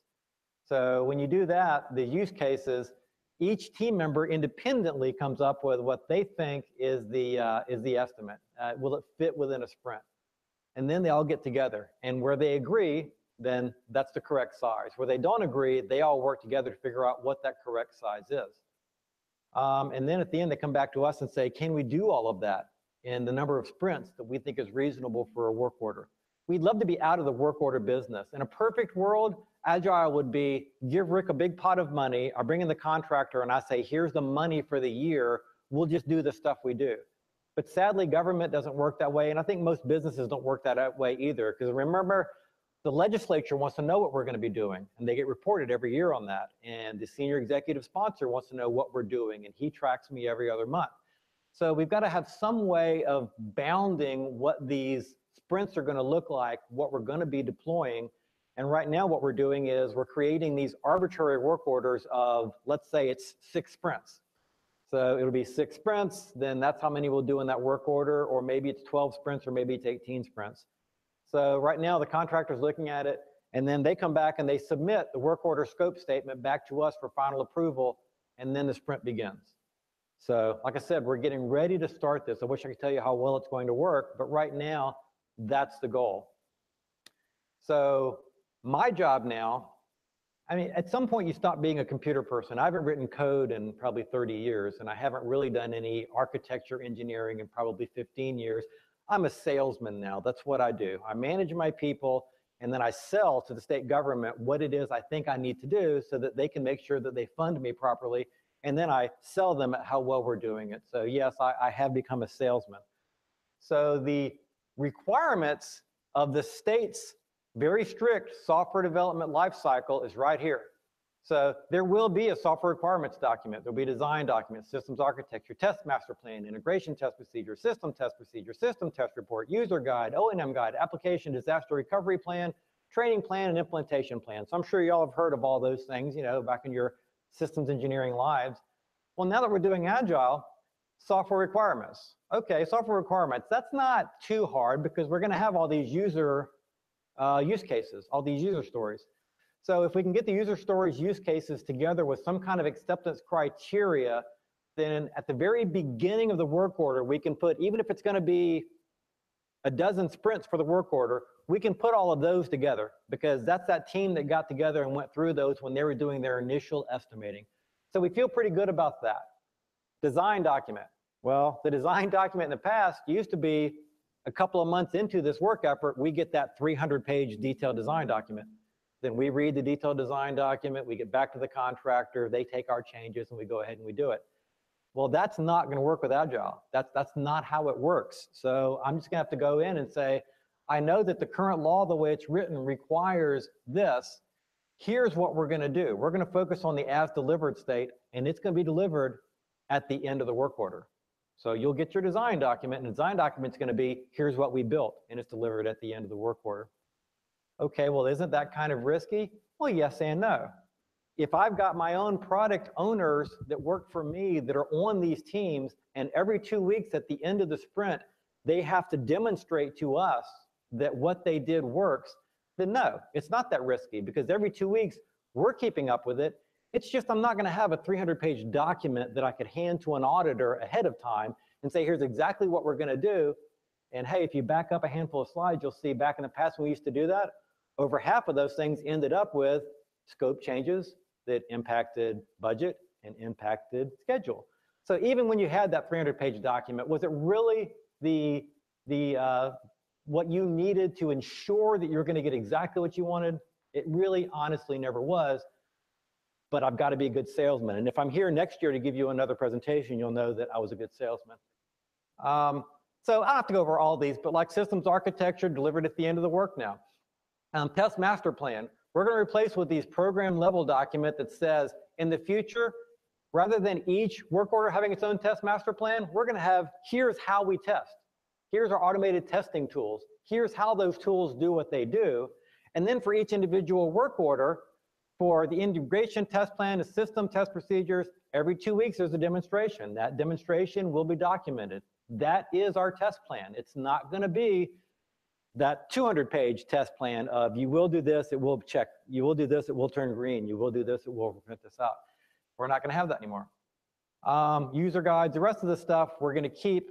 So when you do that, the use cases, each team member independently comes up with what they think is the estimate. Will it fit within a sprint? And then they all get together. And where they agree, then that's the correct size. Where they don't agree, they all work together to figure out what that correct size is. And then at the end, they come back to us and say, can we do all of that in the number of sprints that we think is reasonable for a work order? We'd love to be out of the work order business. In a perfect world, Agile would be, give Rick a big pot of money, I bring in the contractor and I say, here's the money for the year, we'll just do the stuff we do. But sadly, government doesn't work that way, and I think most businesses don't work that way either, because remember, the legislature wants to know what we're going to be doing, and they get reported every year on that, and the senior executive sponsor wants to know what we're doing, and he tracks me every other month. So we've got to have some way of bounding what these sprints are going to look like, what we're going to be deploying. And right now what we're doing is we're creating these arbitrary work orders of, let's say it's 6 sprints. So it'll be 6 sprints, then that's how many we'll do in that work order, or maybe it's 12 sprints, or maybe it's 18 sprints. So right now the contractor's looking at it, and then they come back and they submit the work order scope statement back to us for final approval, and then the sprint begins. So like I said, we're getting ready to start this. I wish I could tell you how well it's going to work, but right now, that's the goal. So my job now, I mean, at some point you stop being a computer person. I haven't written code in probably 30 years, and I haven't really done any architecture engineering in probably 15 years. I'm a salesman now. That's what I do. I manage my people, and then I sell to the state government what it is I think I need to do so that they can make sure that they fund me properly, and then I sell them at how well we're doing it. So yes, I have become a salesman. So the requirements of the state's very strict software development lifecycle is right here. So there will be a software requirements document. There'll be a design document, systems architecture, test master plan, integration test procedure, system test report, user guide, O&M guide, application disaster recovery plan, training plan, and implementation plan. So I'm sure you all have heard of all those things, you know, back in your systems engineering lives. Well, now that we're doing Agile, software requirements. Okay, software requirements, that's not too hard because we're gonna have all these user use cases, all these user stories. So if we can get the user stories use cases together with some kind of acceptance criteria, then at the very beginning of the work order, we can put, even if it's gonna be a dozen sprints for the work order, we can put all of those together because that's that team that got together and went through those when they were doing their initial estimating. So we feel pretty good about that. Design document. Well, the design document in the past used to be a couple of months into this work effort, we get that 300-page detailed design document. Then we read the detailed design document, we get back to the contractor, they take our changes, and we go ahead and we do it. Well, that's not going to work with Agile. That's not how it works. So I'm just going to have to go in and say, I know that the current law, the way it's written, requires this. Here's what we're going to do. We're going to focus on the as delivered state, and it's going to be delivered at the end of the work order. So you'll get your design document, and the design document's going to be, here's what we built, and it's delivered at the end of the work order. Okay, well, isn't that kind of risky? Well, yes and no. If I've got my own product owners that work for me that are on these teams, and every 2 weeks at the end of the sprint, they have to demonstrate to us that what they did works, then no, it's not that risky, because every 2 weeks, we're keeping up with it. It's just I'm not going to have a 300-page document that I could hand to an auditor ahead of time and say, here's exactly what we're going to do. And hey, if you back up a handful of slides, you'll see back in the past when we used to do that, over half of those things ended up with scope changes that impacted budget and impacted schedule. So even when you had that 300-page document, was it really what you needed to ensure that you're going to get exactly what you wanted? It really honestly never was. But I've got to be a good salesman. And if I'm here next year to give you another presentation, you'll know that I was a good salesman. So I don't have to go over all these, but like systems architecture delivered at the end of the work now. Test master plan, we're going to replace with these program level document that says in the future, rather than each work order having its own test master plan, we're going to have, here's how we test. Here's our automated testing tools. Here's how those tools do what they do. And then for each individual work order, for the integration test plan, the system test procedures, every 2 weeks there's a demonstration. That demonstration will be documented. That is our test plan. It's not going to be that 200-page test plan of you will do this, it will check. You will do this, it will turn green. You will do this, it will print this out. We're not going to have that anymore. User guides, the rest of the stuff we're going to keep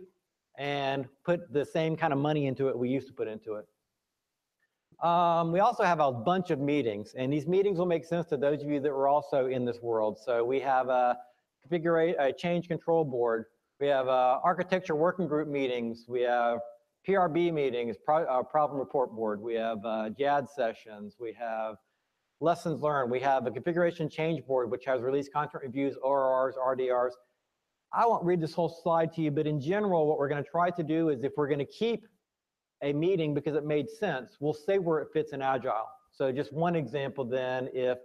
and put the same kind of money into it we used to put into it. We also have a bunch of meetings, and these meetings will make sense to those of you that were also in this world. So we have a change control board. We have architecture working group meetings. We have PRB meetings, problem report board. We have JAD sessions. We have lessons learned. We have a configuration change board, which has release content reviews, ORRs, RDRs. I won't read this whole slide to you, but in general, what we're going to try to do is if we're going to keep a meeting because it made sense, we'll say where it fits in Agile. So just one example then, if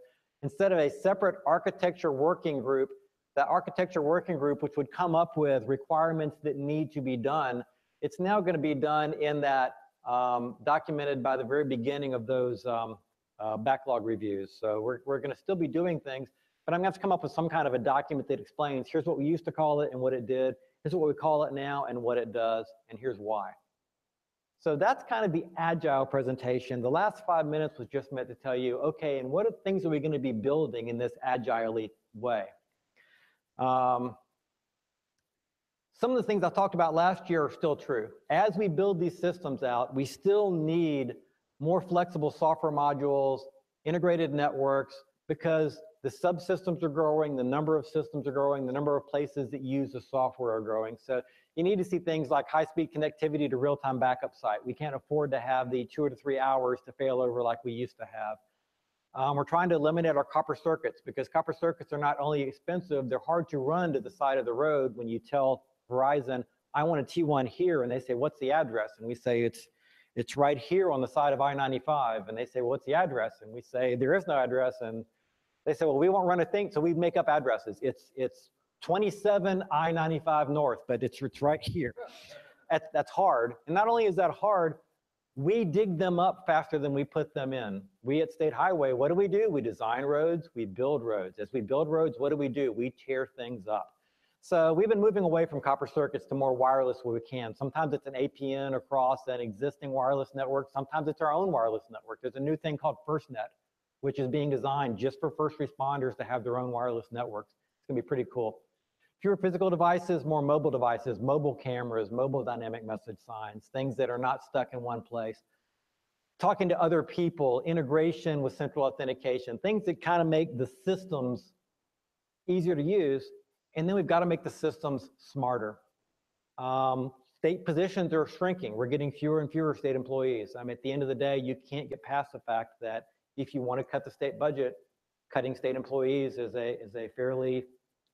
instead of a separate architecture working group, that architecture working group, which would come up with requirements that need to be done, it's now going to be done in that documented by the very beginning of those backlog reviews. So we're going to still be doing things, but I'm going to have to come up with some kind of a document that explains, here's what we used to call it and what it did, here's what we call it now and what it does, and here's why. So that's kind of the Agile presentation. The last 5 minutes was just meant to tell you, okay, and what things are we going to be building in this Agile way? Some of the things I talked about last year are still true. As we build these systems out, we still need more flexible software modules, integrated networks, because the subsystems are growing, the number of systems are growing, the number of places that use the software are growing. So you need to see things like high-speed connectivity to real-time backup site. We can't afford to have the 2 to 3 hours to fail over like we used to have. We're trying to eliminate our copper circuits because copper circuits are not only expensive, they're hard to run to the side of the road when you tell Verizon, I want a T1 here, and they say, what's the address? And we say, it's right here on the side of I-95. And they say, well, what's the address? And we say, there is no address. And they say, well, we won't run a thing, so we make up addresses. It's 27 I-95 North, but it's right here. That's hard. And not only is that hard, we dig them up faster than we put them in. We at State Highway, what do? We design roads, we build roads. As we build roads, what do? We tear things up. So we've been moving away from copper circuits to more wireless where we can. Sometimes it's an APN across an existing wireless network. Sometimes it's our own wireless network. There's a new thing called FirstNet, which is being designed just for first responders to have their own wireless networks. It's gonna be pretty cool. Fewer physical devices, more mobile devices, mobile cameras, mobile dynamic message signs, things that are not stuck in one place. Talking to other people, integration with central authentication, things that kind of make the systems easier to use. And then we've got to make the systems smarter. State positions are shrinking. We're getting fewer and fewer state employees. I mean, at the end of the day, you can't get past the fact that if you want to cut the state budget, cutting state employees is a fairly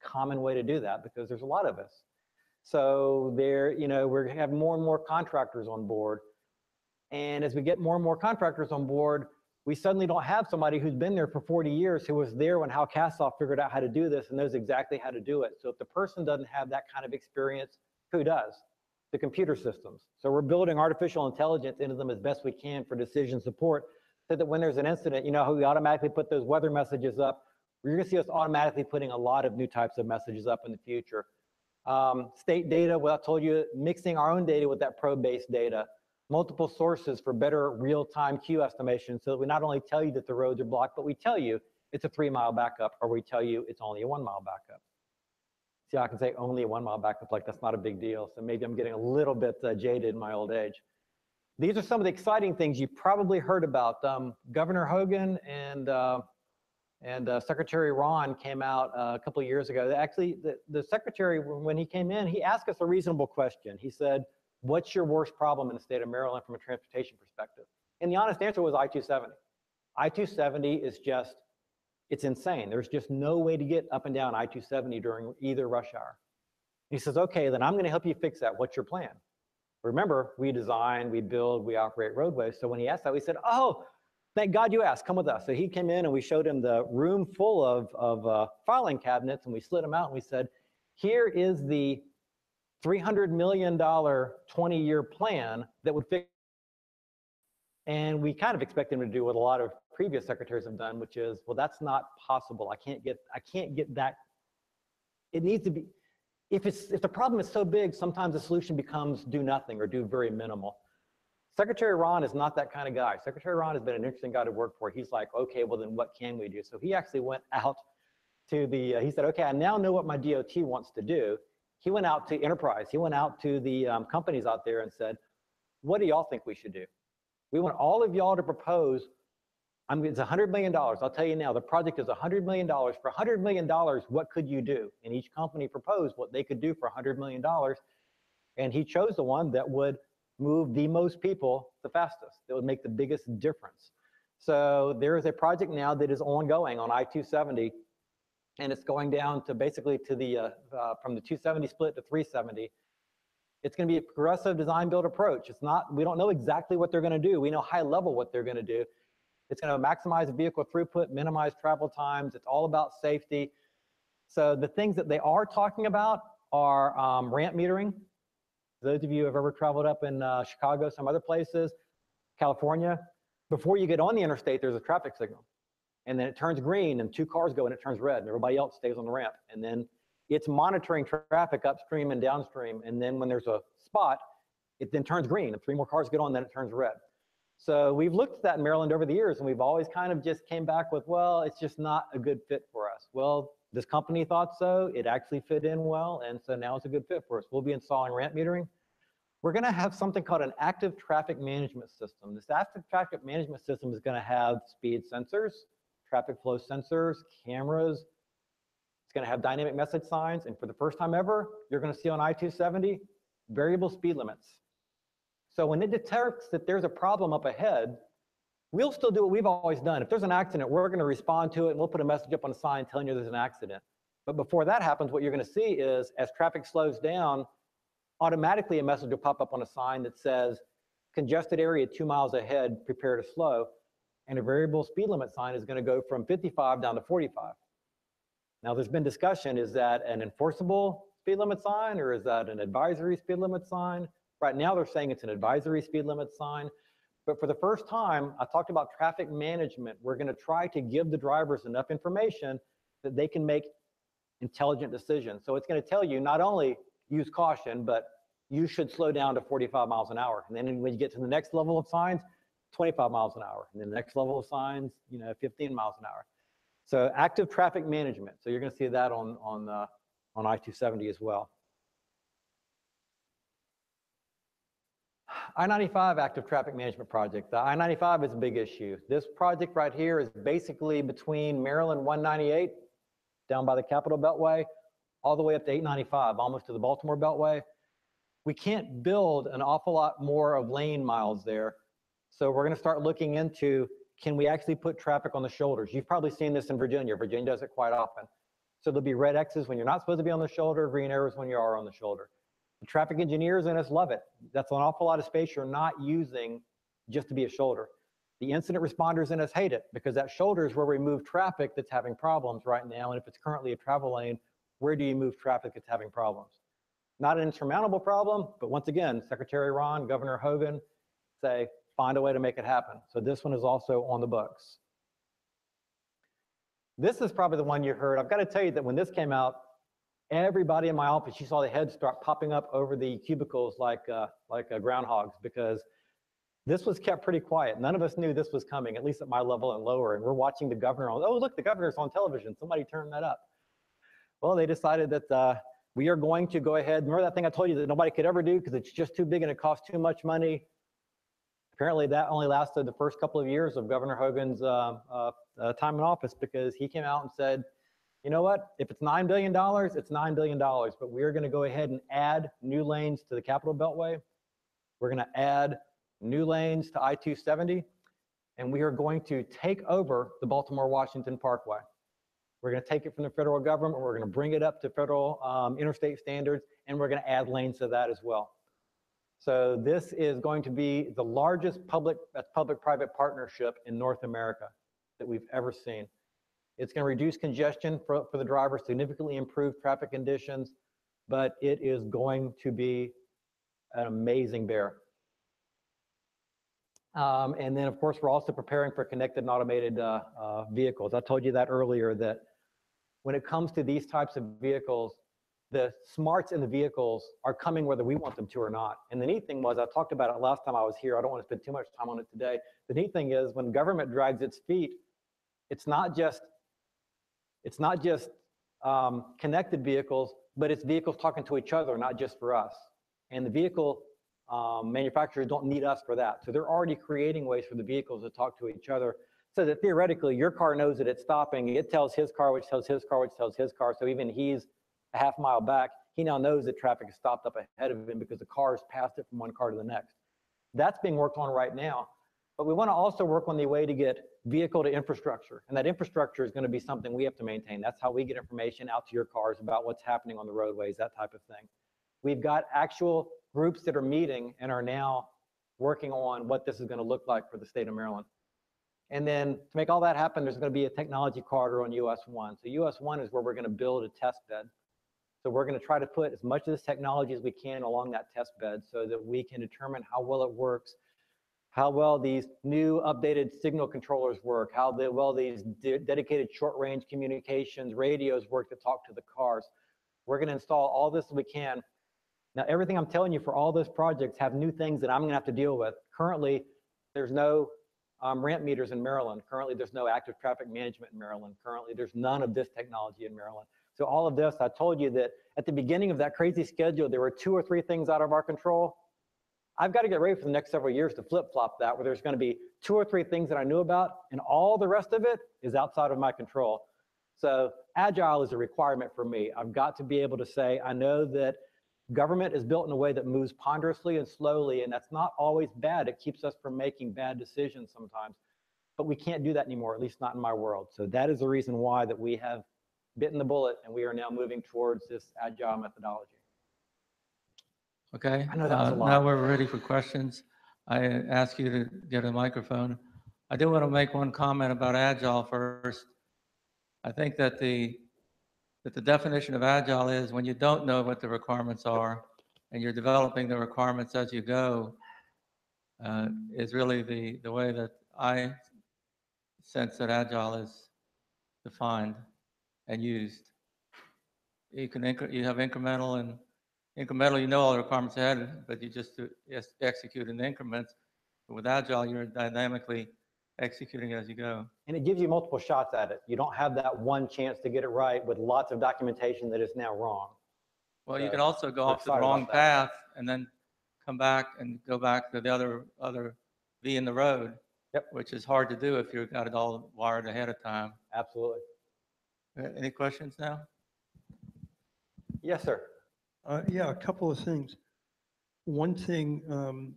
common way to do that because there's a lot of us. So we're going to have more and more contractors on board. And as we get more and more contractors on board, we suddenly don't have somebody who's been there for 40 years who was there when Hal Kassoff figured out how to do this and knows exactly how to do it. So if the person doesn't have that kind of experience, Who does? The computer systems. So we're building artificial intelligence into them as best we can for decision support, so that when there's an incident, you know how we automatically put those weather messages up. You're going to see us automatically putting a lot of new types of messages up in the future. State data, what I told you, mixing our own data with that probe-based data, multiple sources for better real-time queue estimation, so that we not only tell you that the roads are blocked, but we tell you it's a 3-mile backup, or we tell you it's only a 1-mile backup. See, I can say only a 1-mile backup, like that's not a big deal. So maybe I'm getting a little bit jaded in my old age. These are some of the exciting things you probably heard about. Governor Hogan and Secretary Ron came out a couple of years ago. Actually, the secretary, when he came in, he asked us a reasonable question. He said, what's your worst problem in the state of Maryland from a transportation perspective? And the honest answer was I-270. I-270 is just, it's insane. There's just no way to get up and down I-270 during either rush hour. He says, okay, then I'm gonna help you fix that. What's your plan? Remember, we design, we build, we operate roadways. So when he asked that, we said, oh, thank God you asked, come with us. So he came in and we showed him the room full of filing cabinets, and we slid them out and we said, here is the $300 million 20-year plan that would fix. And we kind of expect him to do what a lot of previous secretaries have done, which is, well, that's not possible. I can't get that. It needs to be, if the problem is so big, sometimes the solution becomes do nothing or do very minimal. Secretary Ron is not that kind of guy. Secretary Ron has been an interesting guy to work for. He's like, okay, well then what can we do? So he actually went out to the, he said, okay, I now know what my DOT wants to do. He went out to enterprise. He went out to the companies out there and said, what do y'all think we should do? We want all of y'all to propose, it's $100 million. I'll tell you now, the project is $100 million. For $100 million, what could you do? And each company proposed what they could do for $100 million. And he chose the one that would move the most people the fastest, that would make the biggest difference. So there is a project now that is ongoing on I-270, and it's going down to basically to the, from the 270 split to 370. It's going to be a progressive design build approach. It's not, we don't know exactly what they're going to do. We know high level what they're going to do. It's going to maximize vehicle throughput, minimize travel times. It's all about safety. So the things that they are talking about are ramp metering. Those of you who have ever traveled up in Chicago, some other places, California, before you get on the interstate, there's a traffic signal. And then it turns green and 2 cars go and it turns red and everybody else stays on the ramp. And then it's monitoring traffic upstream and downstream. And then when there's a spot, it then turns green and 3 more cars get on, then it turns red. So we've looked at that in Maryland over the years, and we've always kind of just came back with, well, it's just not a good fit for us. Well, this company thought so. It actually fit in well, and so now it's a good fit for us. We'll be installing ramp metering. We're going to have something called an active traffic management system. This active traffic management system is going to have speed sensors, traffic flow sensors, cameras. It's going to have dynamic message signs, and for the first time ever, you're going to see on I-270 variable speed limits. So when it detects that there's a problem up ahead, we'll still do what we've always done. If there's an accident, we're going to respond to it, and we'll put a message up on a sign telling you there's an accident. But before that happens, what you're going to see is, as traffic slows down, automatically a message will pop up on a sign that says, congested area 2 miles ahead, prepare to slow. And a variable speed limit sign is going to go from 55 down to 45. Now, there's been discussion, is that an enforceable speed limit sign, or is that an advisory speed limit sign? Right now, they're saying it's an advisory speed limit sign. But for the first time, I talked about traffic management. We're going to try to give the drivers enough information that they can make intelligent decisions. So it's going to tell you not only use caution, but you should slow down to 45 miles an hour. And then when you get to the next level of signs, 25 miles an hour. And then the next level of signs, 15 miles an hour. So active traffic management. So you're going to see that on I-270 as well. I-95 active traffic management project. The I-95 is a big issue. This project right here is basically between Maryland 198, down by the Capitol Beltway, all the way up to 895, almost to the Baltimore Beltway. We can't build an awful lot more of lane miles there. So we're going to start looking into, can we actually put traffic on the shoulders? You've probably seen this in Virginia. Virginia does it quite often. So there'll be red X's when you're not supposed to be on the shoulder, green arrows when you are on the shoulder. The traffic engineers in us love it. That's an awful lot of space you're not using just to be a shoulder. The incident responders in us hate it, because that shoulder is where we move traffic that's having problems right now. And if it's currently a travel lane, where do you move traffic that's having problems? Not an insurmountable problem, but once again, Secretary Ron, Governor Hogan say, find a way to make it happen. So this one is also on the books. This is probably the one you heard. I've got to tell you that when this came out, everybody in my office, you saw the heads start popping up over the cubicles like groundhogs, because this was kept pretty quiet. None of us knew this was coming, at least at my level and lower. And we're watching the governor on, oh, look, the governor's on television. Somebody turn that up. Well, they decided that we are going to go ahead. Remember that thing I told you that nobody could ever do because it's just too big and it costs too much money? Apparently that only lasted the first couple of years of Governor Hogan's time in office, because he came out and said, you know what, if it's $9 billion, it's $9 billion, but we're gonna go ahead and add new lanes to the Capitol Beltway. We're gonna add new lanes to I-270, and we are going to take over the Baltimore-Washington Parkway. We're going to take it from the federal government, we're going to bring it up to federal interstate standards, and we're going to add lanes to that as well. So this is going to be the largest public-private partnership in North America that we've ever seen. It's going to reduce congestion for the drivers, significantly improve traffic conditions, but it is going to be an amazing bear. And then, of course, we're also preparing for connected and automated vehicles. I told you that earlier, that when it comes to these types of vehicles, the smarts in the vehicles are coming whether we want them to or not. And the neat thing was, I talked about it last time I was here. I don't want to spend too much time on it today. The neat thing is, when government drags its feet, it's not just connected vehicles, but it's vehicles talking to each other, not just for us. And the vehicle manufacturers don't need us for that. So they're already creating ways for the vehicles to talk to each other, so that theoretically your car knows that it's stopping. It tells his car, which tells his car, which tells his car. So even he's a half mile back, he now knows that traffic is stopped up ahead of him because the car has passed it from one car to the next. That's being worked on right now. But we want to also work on the way to get vehicle to infrastructure. And that infrastructure is going to be something we have to maintain. That's how we get information out to your cars about what's happening on the roadways, that type of thing. We've got actual groups that are meeting and are now working on what this is going to look like for the state of Maryland. And then to make all that happen, there's going to be a technology corridor on US 1. So US 1 is where we're going to build a test bed. So we're going to try to put as much of this technology as we can along that test bed so that we can determine how well it works, how well these new updated signal controllers work, how well these dedicated short-range communications radios work to talk to the cars. We're going to install all this as we can. Now, everything I'm telling you for all those projects have new things that I'm going to have to deal with. Currently, there's no ramp meters in Maryland. Currently, there's no active traffic management in Maryland. Currently, there's none of this technology in Maryland. So all of this, I told you that at the beginning of that crazy schedule, there were 2 or 3 things out of our control. I've got to get ready for the next several years to flip-flop that, where there's going to be 2 or 3 things that I knew about, and all the rest of it is outside of my control. So Agile is a requirement for me. I've got to be able to say, I know that government is built in a way that moves ponderously and slowly, and that's not always bad. It keeps us from making bad decisions sometimes. But we can't do that anymore, at least not in my world. So that is the reason why that we have bitten the bullet, and we are now moving towards this Agile methodology. Okay, I know that was a lot. now we're ready for questions. I ask you to get a microphone. I do want to make one comment about Agile first. I think that the definition of Agile is when you don't know what the requirements are and you're developing the requirements as you go, is really the way that I sense that Agile is defined and used. You have incremental, and incremental, you know all the requirements ahead, but you just execute in increments. But with Agile, you're dynamically executing as you go. And it gives you multiple shots at it. You don't have that one chance to get it right with lots of documentation that is now wrong. Well, So you can also go off the wrong path and then come back and go back to the other V in the road, yep, which is hard to do if you've got it all wired ahead of time. Absolutely. Any questions now? Yes, sir. Yeah, a couple of things. One thing,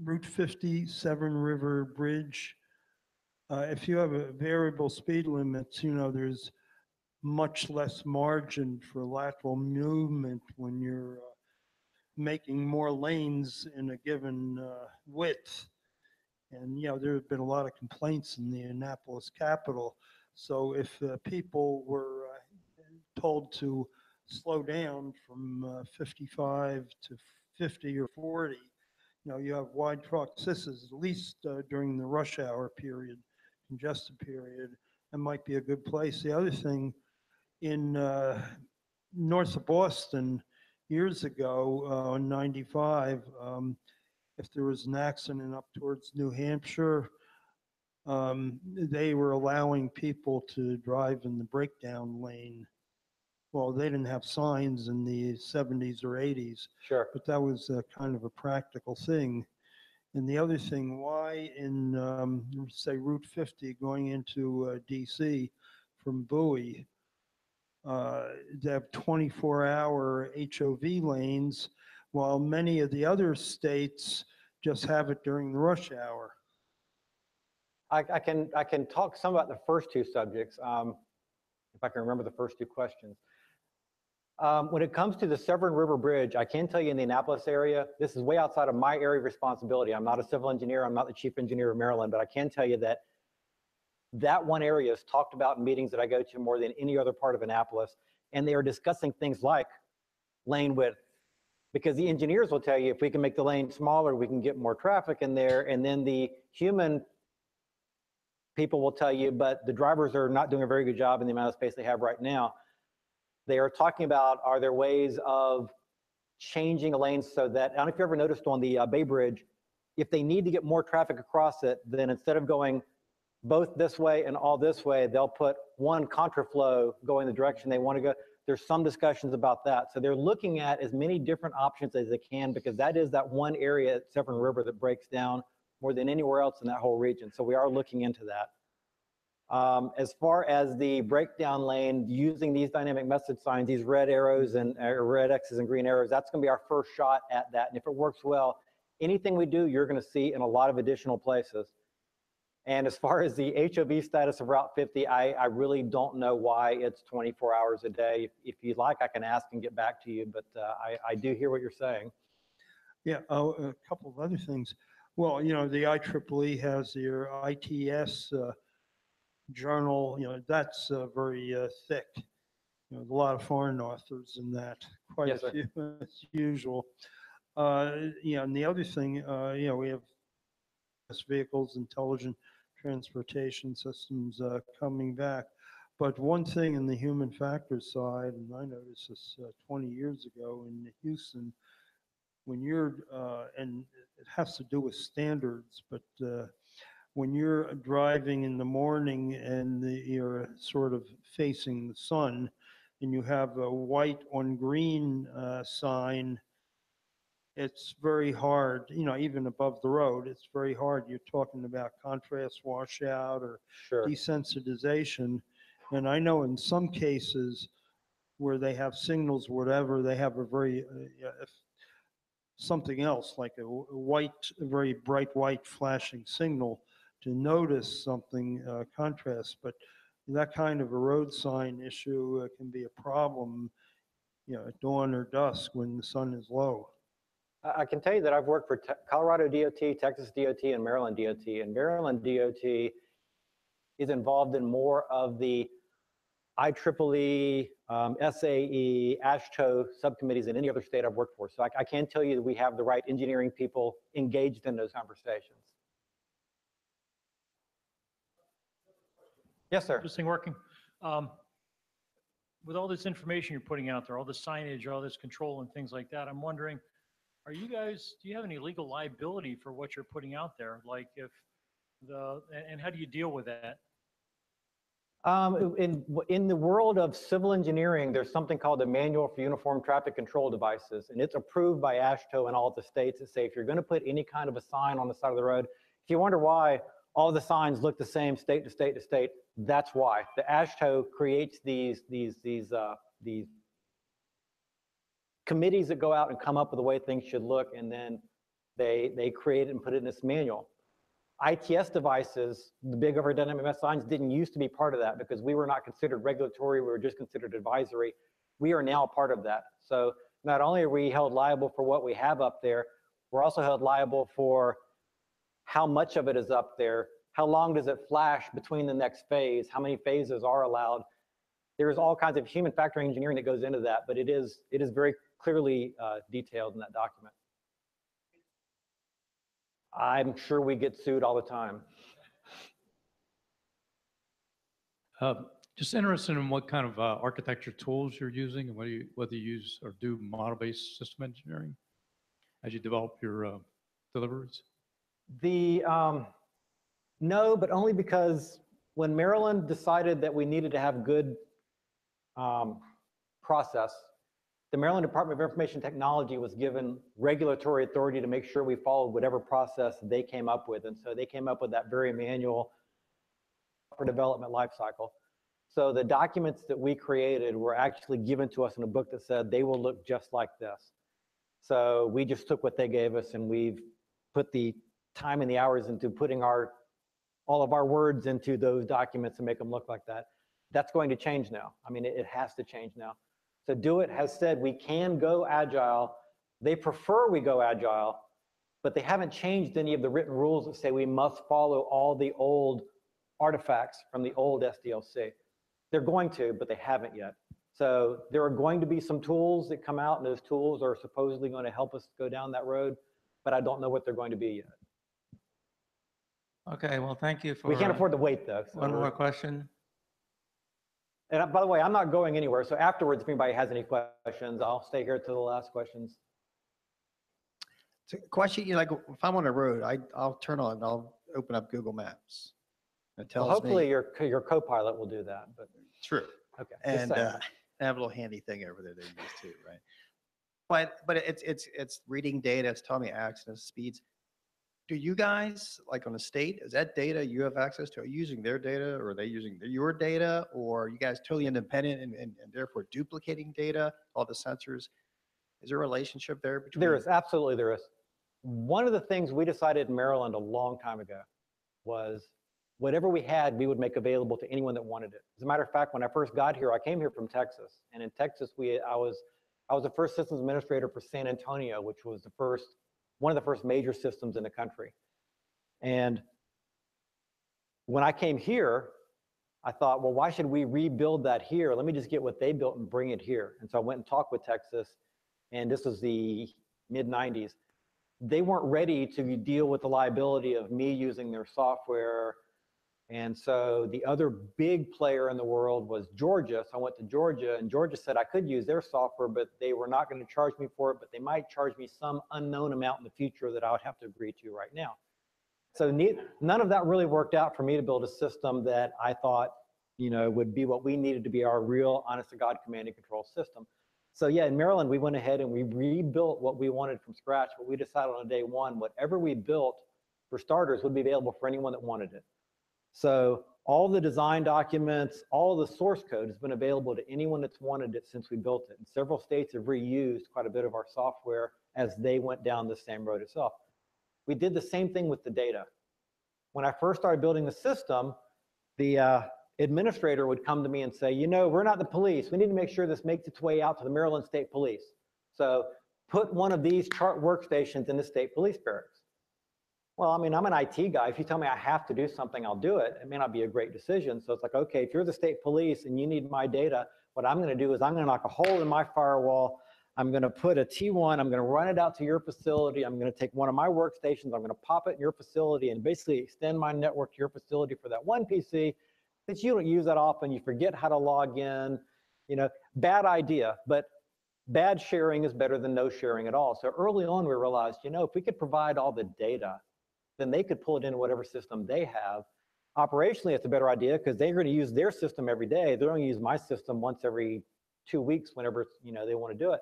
Route 50, Severn River Bridge, if you have a variable speed limits, you know, there's much less margin for lateral movement when you're making more lanes in a given width. And, you know, there have been a lot of complaints in the Annapolis Capitol. So if people were told to slow down from 55 to 50 or 40. You know, you have wide trucks. This is at least during the rush hour period, congested period, and might be a good place. The other thing, in north of Boston years ago on 95, if there was an accident up towards New Hampshire, they were allowing people to drive in the breakdown lane. Well, they didn't have signs in the 70s or 80s, Sure. but that was kind of a practical thing. And the other thing, why in, say, Route 50 going into DC from Bowie, they have 24-hour HOV lanes, while many of the other states just have it during the rush hour. I can talk some about the first two subjects, if I can remember the first two questions. When it comes to the Severn River Bridge, I can tell you in the Annapolis area, this is way outside of my area of responsibility. I'm not a civil engineer. I'm not the chief engineer of Maryland, but I can tell you that that one area is talked about in meetings that I go to more than any other part of Annapolis. And they are discussing things like lane width, because the engineers will tell you if we can make the lane smaller, we can get more traffic in there. And then the human people will tell you, but the drivers are not doing a very good job in the amount of space they have right now. They are talking about, are there ways of changing a lane so that, I don't know if you ever noticed on the Bay Bridge, if they need to get more traffic across it, then instead of going both this way and all this way, they'll put one contraflow going the direction they want to go. There's some discussions about that. So they're looking at as many different options as they can, because that is that one area at Severn River that breaks down more than anywhere else in that whole region. So we are looking into that. As far as the breakdown lane, using these dynamic message signs, these red arrows and red X's and green arrows, that's going to be our first shot at that. And if it works well, anything we do, you're going to see in a lot of additional places. And as far as the HOV status of Route 50, I really don't know why it's 24 hours a day. If you'd like, I can ask and get back to you, but I do hear what you're saying. Yeah, a couple of other things. Well, you know, the IEEE has their ITS journal, you know, that's very thick. You know, a lot of foreign authors in that, quite Yes, a few as usual. Yeah, and the other thing, you know, we have vehicles, intelligent transportation systems coming back. But one thing in the human factor side, and I noticed this 20 years ago in Houston, when you're, and it has to do with standards, but when you're driving in the morning and you're sort of facing the sun and you have a white on green sign, it's very hard, you know, even above the road, it's very hard. You're talking about contrast washout or Sure. desensitization. And I know in some cases where they have signals, whatever, they have a very, something else like a white, a very bright white flashing signal to notice something contrast. But that kind of a road sign issue can be a problem, you know, at dawn or dusk when the sun is low. I can tell you that I've worked for Colorado DOT, Texas DOT, and Maryland DOT. And Maryland DOT is involved in more of the IEEE, SAE, AASHTO subcommittees than any other state I've worked for. So I can tell you that we have the right engineering people engaged in those conversations. Yes, sir. This thing working? With all this information you're putting out there, all the signage, all this control and things like that, I'm wondering, are you guys, do you have any legal liability for what you're putting out there? Like if and how do you deal with that? In the world of civil engineering, there's something called the Manual for Uniform Traffic Control Devices, and it's approved by AASHTO and all the states that say if you're going to put any kind of a sign on the side of the road, if you wonder why all the signs look the same state to state to state, that's why. The AASHTO creates these committees that go out and come up with the way things should look, and then they create it and put it in this manual. ITS devices, the big over dynamic message signs, didn't used to be part of that because we were not considered regulatory, we were just considered advisory. We are now part of that. So not only are we held liable for what we have up there, we're also held liable for how much of it is up there, how long does it flash between the next phase, how many phases are allowed. There's all kinds of human factor engineering that goes into that, but it is very clearly detailed in that document. I'm sure we get sued all the time. Just interested in what kind of architecture tools you're using and whether you use or do model-based system engineering as you develop your deliveries. No, but only because when Maryland decided that we needed to have good process, the Maryland Department of Information Technology was given regulatory authority to make sure we followed whatever process they came up with. And so they came up with that very manual for development lifecycle. So the documents that we created were actually given to us in a book that said they will look just like this. So we just took what they gave us and we've put the time and the hours into putting all of our words into those documents and make them look like that. That's going to change now. I mean, it has to change now. So DoIT has said we can go Agile. They prefer we go Agile, but they haven't changed any of the written rules that say we must follow all the old artifacts from the old SDLC. They're going to, but they haven't yet. So there are going to be some tools that come out, and those tools are supposedly going to help us go down that road, but I don't know what they're going to be yet. Okay, well, thank you for. We can't afford to wait, though. So one more question. And by the way, I'm not going anywhere. So afterwards, if anybody has any questions, I'll stay here till the last questions. So question, like if I'm on the road, I'll open up Google Maps. It tells Well, hopefully me. your co-pilot will do that, but True. okay. And I have a little handy thing over there they use too, right? But it's reading data, it's telling me accidents, speeds. Do you guys, like on the state, is that data you have access to? Are you using their data, or are they using your data, or are you guys totally independent and therefore duplicating data, all the sensors? Is there a relationship there between? There is, absolutely there is. One of the things we decided in Maryland a long time ago was whatever we had, we would make available to anyone that wanted it. As a matter of fact, when I first got here, I came here from Texas, and in Texas, I was the first systems administrator for San Antonio, which was one of the first major systems in the country. And when I came here, I thought, well, why should we rebuild that here? Let me just get what they built and bring it here. And so I went and talked with Texas, and this was the mid-90s. They weren't ready to deal with the liability of me using their software. And so the other big player in the world was Georgia. So I went to Georgia, and Georgia said I could use their software, but they were not going to charge me for it, but they might charge me some unknown amount in the future that I would have to agree to right now. So none of that really worked out for me to build a system that I thought, would be what we needed to be our real, honest-to-God command and control system. So yeah, in Maryland, we went ahead and we rebuilt what we wanted from scratch, but we decided on day one, whatever we built, for starters, would be available for anyone that wanted it. So all the design documents, all the source code has been available to anyone that's wanted it since we built it. And several states have reused quite a bit of our software as they went down the same road itself. We did the same thing with the data. When I first started building the system, the administrator would come to me and say, we're not the police. We need to make sure this makes its way out to the Maryland State Police. So put one of these chart workstations in the state police barracks. Well, I mean, I'm an IT guy. If you tell me I have to do something, I'll do it. It may not be a great decision. So it's like, okay, if you're the state police and you need my data, what I'm going to do is I'm going to knock a hole in my firewall. I'm going to put a T1. I'm going to run it out to your facility. I'm going to take one of my workstations. I'm going to pop it in your facility and basically extend my network to your facility for that one PC that you don't use that often. You forget how to log in. Bad idea, but bad sharing is better than no sharing at all. So early on, we realized, if we could provide all the data, then they could pull it into whatever system they have. Operationally, it's a better idea because they're going to use their system every day. They're going to use my system once every 2 weeks whenever they want to do it.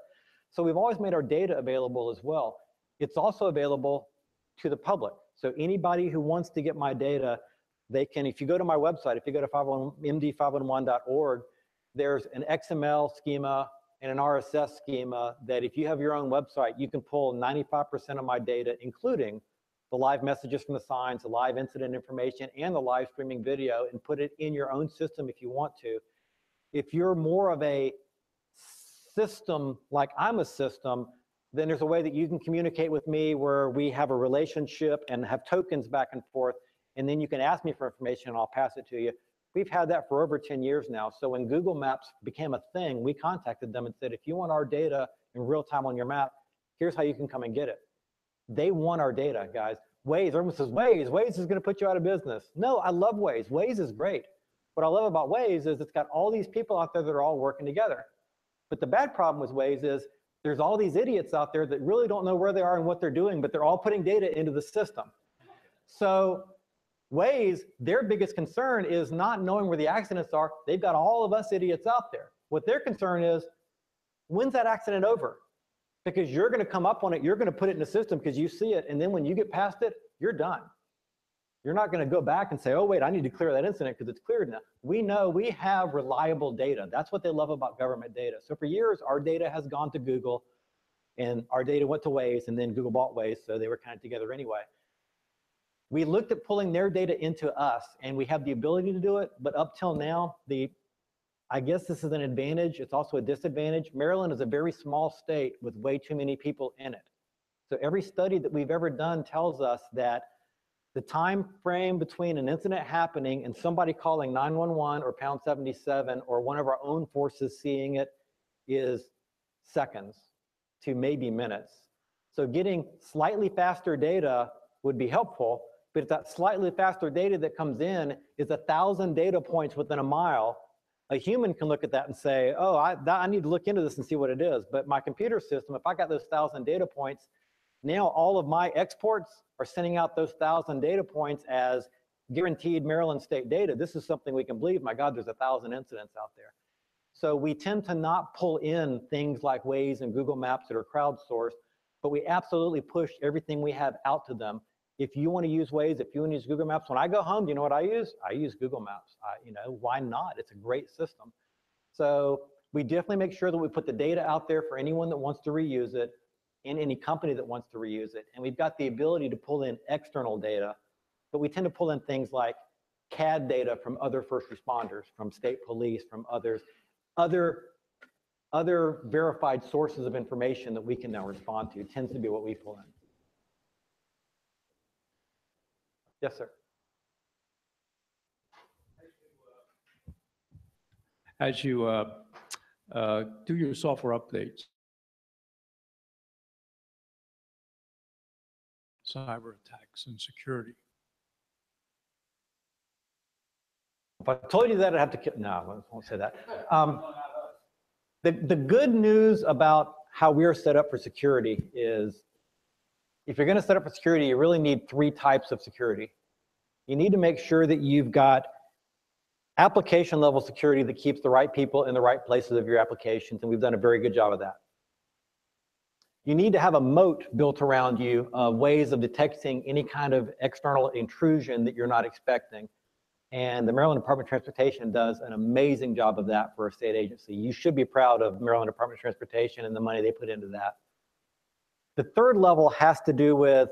So we've always made our data available as well. It's also available to the public. So anybody who wants to get my data, they can, if you go to my website, if you go to md511.org, there's an XML schema and an RSS schema that if you have your own website, you can pull 95% of my data, including the live messages from the signs, the live incident information, and the live streaming video, and put it in your own system if you want to. If you're more of a system, like I'm a system, then there's a way that you can communicate with me where we have a relationship and have tokens back and forth, and then you can ask me for information and I'll pass it to you. We've had that for over 10 years now. So when Google Maps became a thing, we contacted them and said, if you want our data in real time on your map, here's how you can come and get it. They want our data, guys. Waze, everyone says, Waze is gonna put you out of business. No, I love Waze. Waze is great. What I love about Waze is it's got all these people out there that are all working together. But the bad problem with Waze is there's all these idiots out there that really don't know where they are and what they're doing, but they're all putting data into the system. So Waze, their biggest concern is not knowing where the accidents are. They've got all of us idiots out there. What their concern is, when's that accident over? Because you're going to come up on it, you're going to put it in the system because you see it, and then when you get past it, you're done. You're not going to go back and say, oh, wait, I need to clear that incident because it's cleared now. We know we have reliable data. That's what they love about government data. So for years, our data has gone to Google, and our data went to Waze, and then Google bought Waze, so they were kind of together anyway. We looked at pulling their data into us, and we have the ability to do it, but up till now, I guess this is an advantage. It's also a disadvantage. Maryland is a very small state with way too many people in it. So every study that we've ever done tells us that the time frame between an incident happening and somebody calling 911 or Pound 77 or one of our own forces seeing it is seconds to maybe minutes. So getting slightly faster data would be helpful, but if that slightly faster data that comes in is 1,000 data points within a mile, a human can look at that and say, oh, I need to look into this and see what it is. But my computer system, if I got those 1,000 data points, now all of my exports are sending out those 1,000 data points as guaranteed Maryland state data. This is something we can believe. My God, there's 1,000 incidents out there. So we tend to not pull in things like Waze and Google Maps that are crowdsourced, but we absolutely push everything we have out to them. If you want to use Waze, if you want to use Google Maps, when I go home, do you know what I use? I use Google Maps. Why not? It's a great system. So we definitely make sure that we put the data out there for anyone that wants to reuse it, in any company that wants to reuse it. And we've got the ability to pull in external data, but we tend to pull in things like CAD data from other first responders, from state police, from other verified sources of information that we can now respond to. It tends to be what we pull in. Yes, sir. As you do your software updates, cyber attacks and security. If I told you that, I'd have to kill. No, I won't say that. The good news about how we're set up for security is, if you're going to set up for security, you really need 3 types of security. You need to make sure that you've got application level security that keeps the right people in the right places of your applications, and we've done a very good job of that. You need to have a moat built around you, ways of detecting any kind of external intrusion that you're not expecting. And the Maryland Department of Transportation does an amazing job of that for a state agency. You should be proud of Maryland Department of Transportation and the money they put into that. The third level has to do with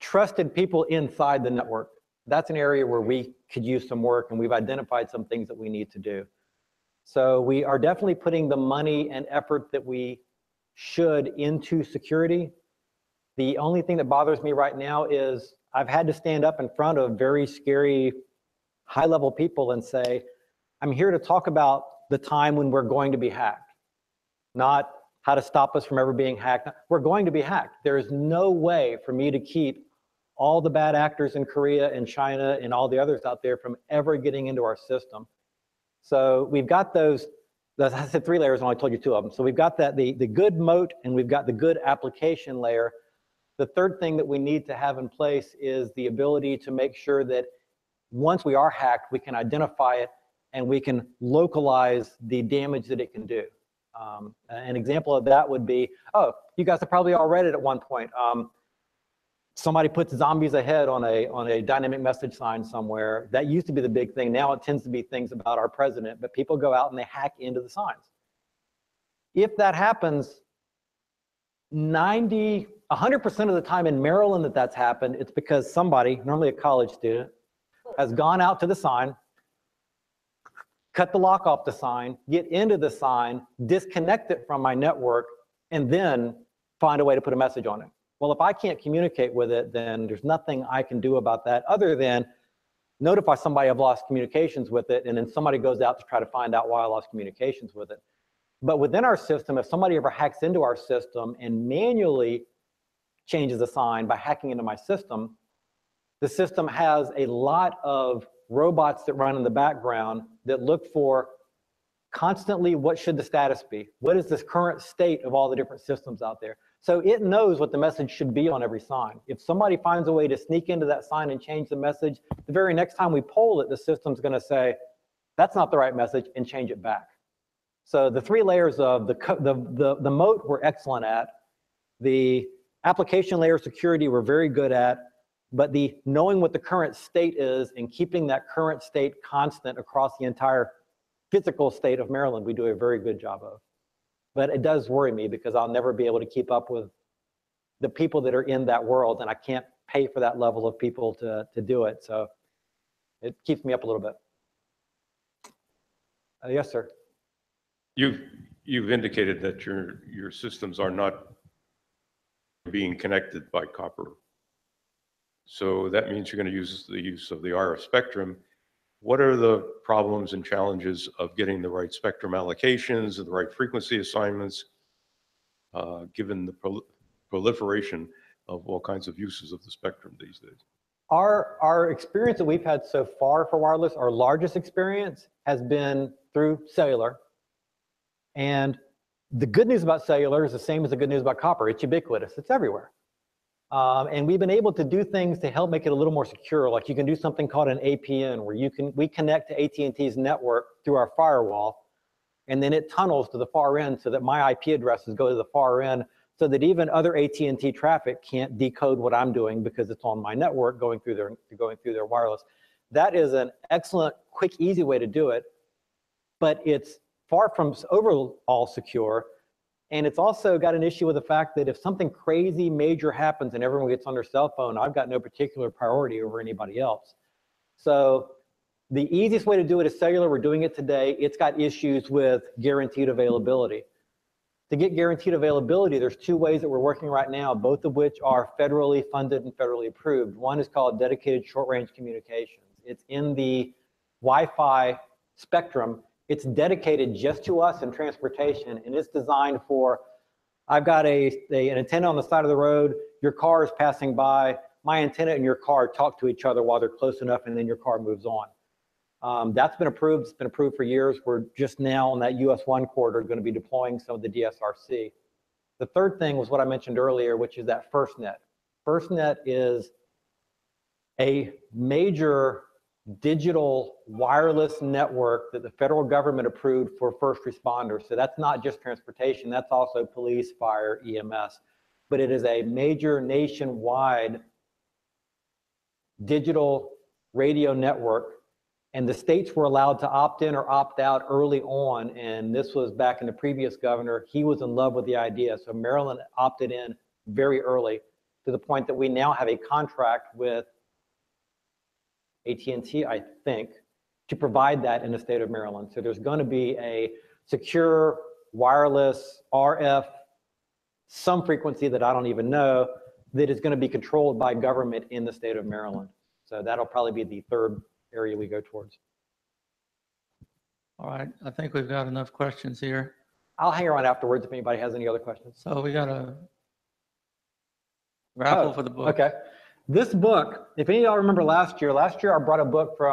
trusted people inside the network. That's an area where we could use some work, and we've identified some things that we need to do. So we are definitely putting the money and effort that we should into security. The only thing that bothers me right now is I've had to stand up in front of very scary high-level people and say, I'm here to talk about the time when we're going to be hacked, not how to stop us from ever being hacked. We're going to be hacked. There is no way for me to keep all the bad actors in Korea and China and all the others out there from ever getting into our system. So we've got those, I said 3 layers, and I only told you 2 of them. So we've got that, the good moat, and we've got the good application layer. The third thing that we need to have in place is the ability to make sure that once we are hacked, we can identify it and we can localize the damage that it can do. An example of that would be, oh, you guys have probably all read it at one point. Somebody puts zombies ahead on a dynamic message sign somewhere. That used to be the big thing. Now it tends to be things about our president, but people go out and they hack into the signs. If that happens, 100% of the time in Maryland that's happened, it's because somebody, normally a college student, has gone out to the sign, cut the lock off the sign, get into the sign, disconnect it from my network, and then find a way to put a message on it. Well, if I can't communicate with it, then there's nothing I can do about that other than notify somebody I've lost communications with it, and then somebody goes out to try to find out why I lost communications with it. But within our system, if somebody ever hacks into our system and manually changes a sign by hacking into my system, the system has a lot of robots that run in the background that look for constantly what should the status be? What is this current state of all the different systems out there? So it knows what the message should be on every sign. If somebody finds a way to sneak into that sign and change the message, the very next time we poll it, the system's going to say, that's not the right message, and change it back. So the 3 layers of the moat we're excellent at, the application layer security we're very good at, but the knowing what the current state is and keeping that current state constant across the entire physical state of Maryland, we do a very good job of. But it does worry me because I'll never be able to keep up with the people that are in that world, and I can't pay for that level of people to do it. So it keeps me up a little bit. Yes, sir. You've indicated that your systems are not being connected by copper. So that means you're going to use the use of the RF spectrum. What are the problems and challenges of getting the right spectrum allocations and the right frequency assignments, given the proliferation of all kinds of uses of the spectrum these days? Our experience that we've had so far for wireless, our largest experience has been through cellular. And the good news about cellular is the same as the good news about copper. It's ubiquitous. It's everywhere. And we've been able to do things to help make it a little more secure. Like you can do something called an APN, where we connect to AT&T's network through our firewall, and then it tunnels to the far end so that my IP addresses go to the far end, so that even other AT&T traffic can't decode what I'm doing because it's on my network going through their wireless. That is an excellent, quick, easy way to do it, but it's far from overall secure. And it's also got an issue with the fact that if something crazy major happens and everyone gets on their cell phone, I've got no particular priority over anybody else. So the easiest way to do it is cellular. We're doing it today. It's got issues with guaranteed availability. To get guaranteed availability, there's 2 ways that we're working right now, both of which are federally funded and federally approved. One is called dedicated short-range communications. It's in the Wi-Fi spectrum. It's dedicated just to us in transportation, and it's designed for, I've got an antenna on the side of the road, your car is passing by, my antenna and your car talk to each other while they're close enough, and then your car moves on. That's been approved. It's been approved for years. We're just now on that US 1 corridor going to be deploying some of the DSRC. The third thing was what I mentioned earlier, which is that FirstNet. FirstNet is a major digital wireless network that the federal government approved for first responders. So that's not just transportation, that's also police, fire, EMS. But it is a major nationwide digital radio network, and the states were allowed to opt in or opt out early on, and this was back in the previous governor. He was in love with the idea, so Maryland opted in very early, to the point that we now have a contract with AT&T, I think, to provide that in the state of Maryland. So there's going to be a secure wireless RF, some frequency that I don't even know, that is going to be controlled by government in the state of Maryland. So that'll probably be the third area we go towards. All right, I think we've got enough questions here. I'll hang around afterwards if anybody has any other questions. So we got a raffle for the book. Okay. This book, if any of y'all remember last year I brought a book from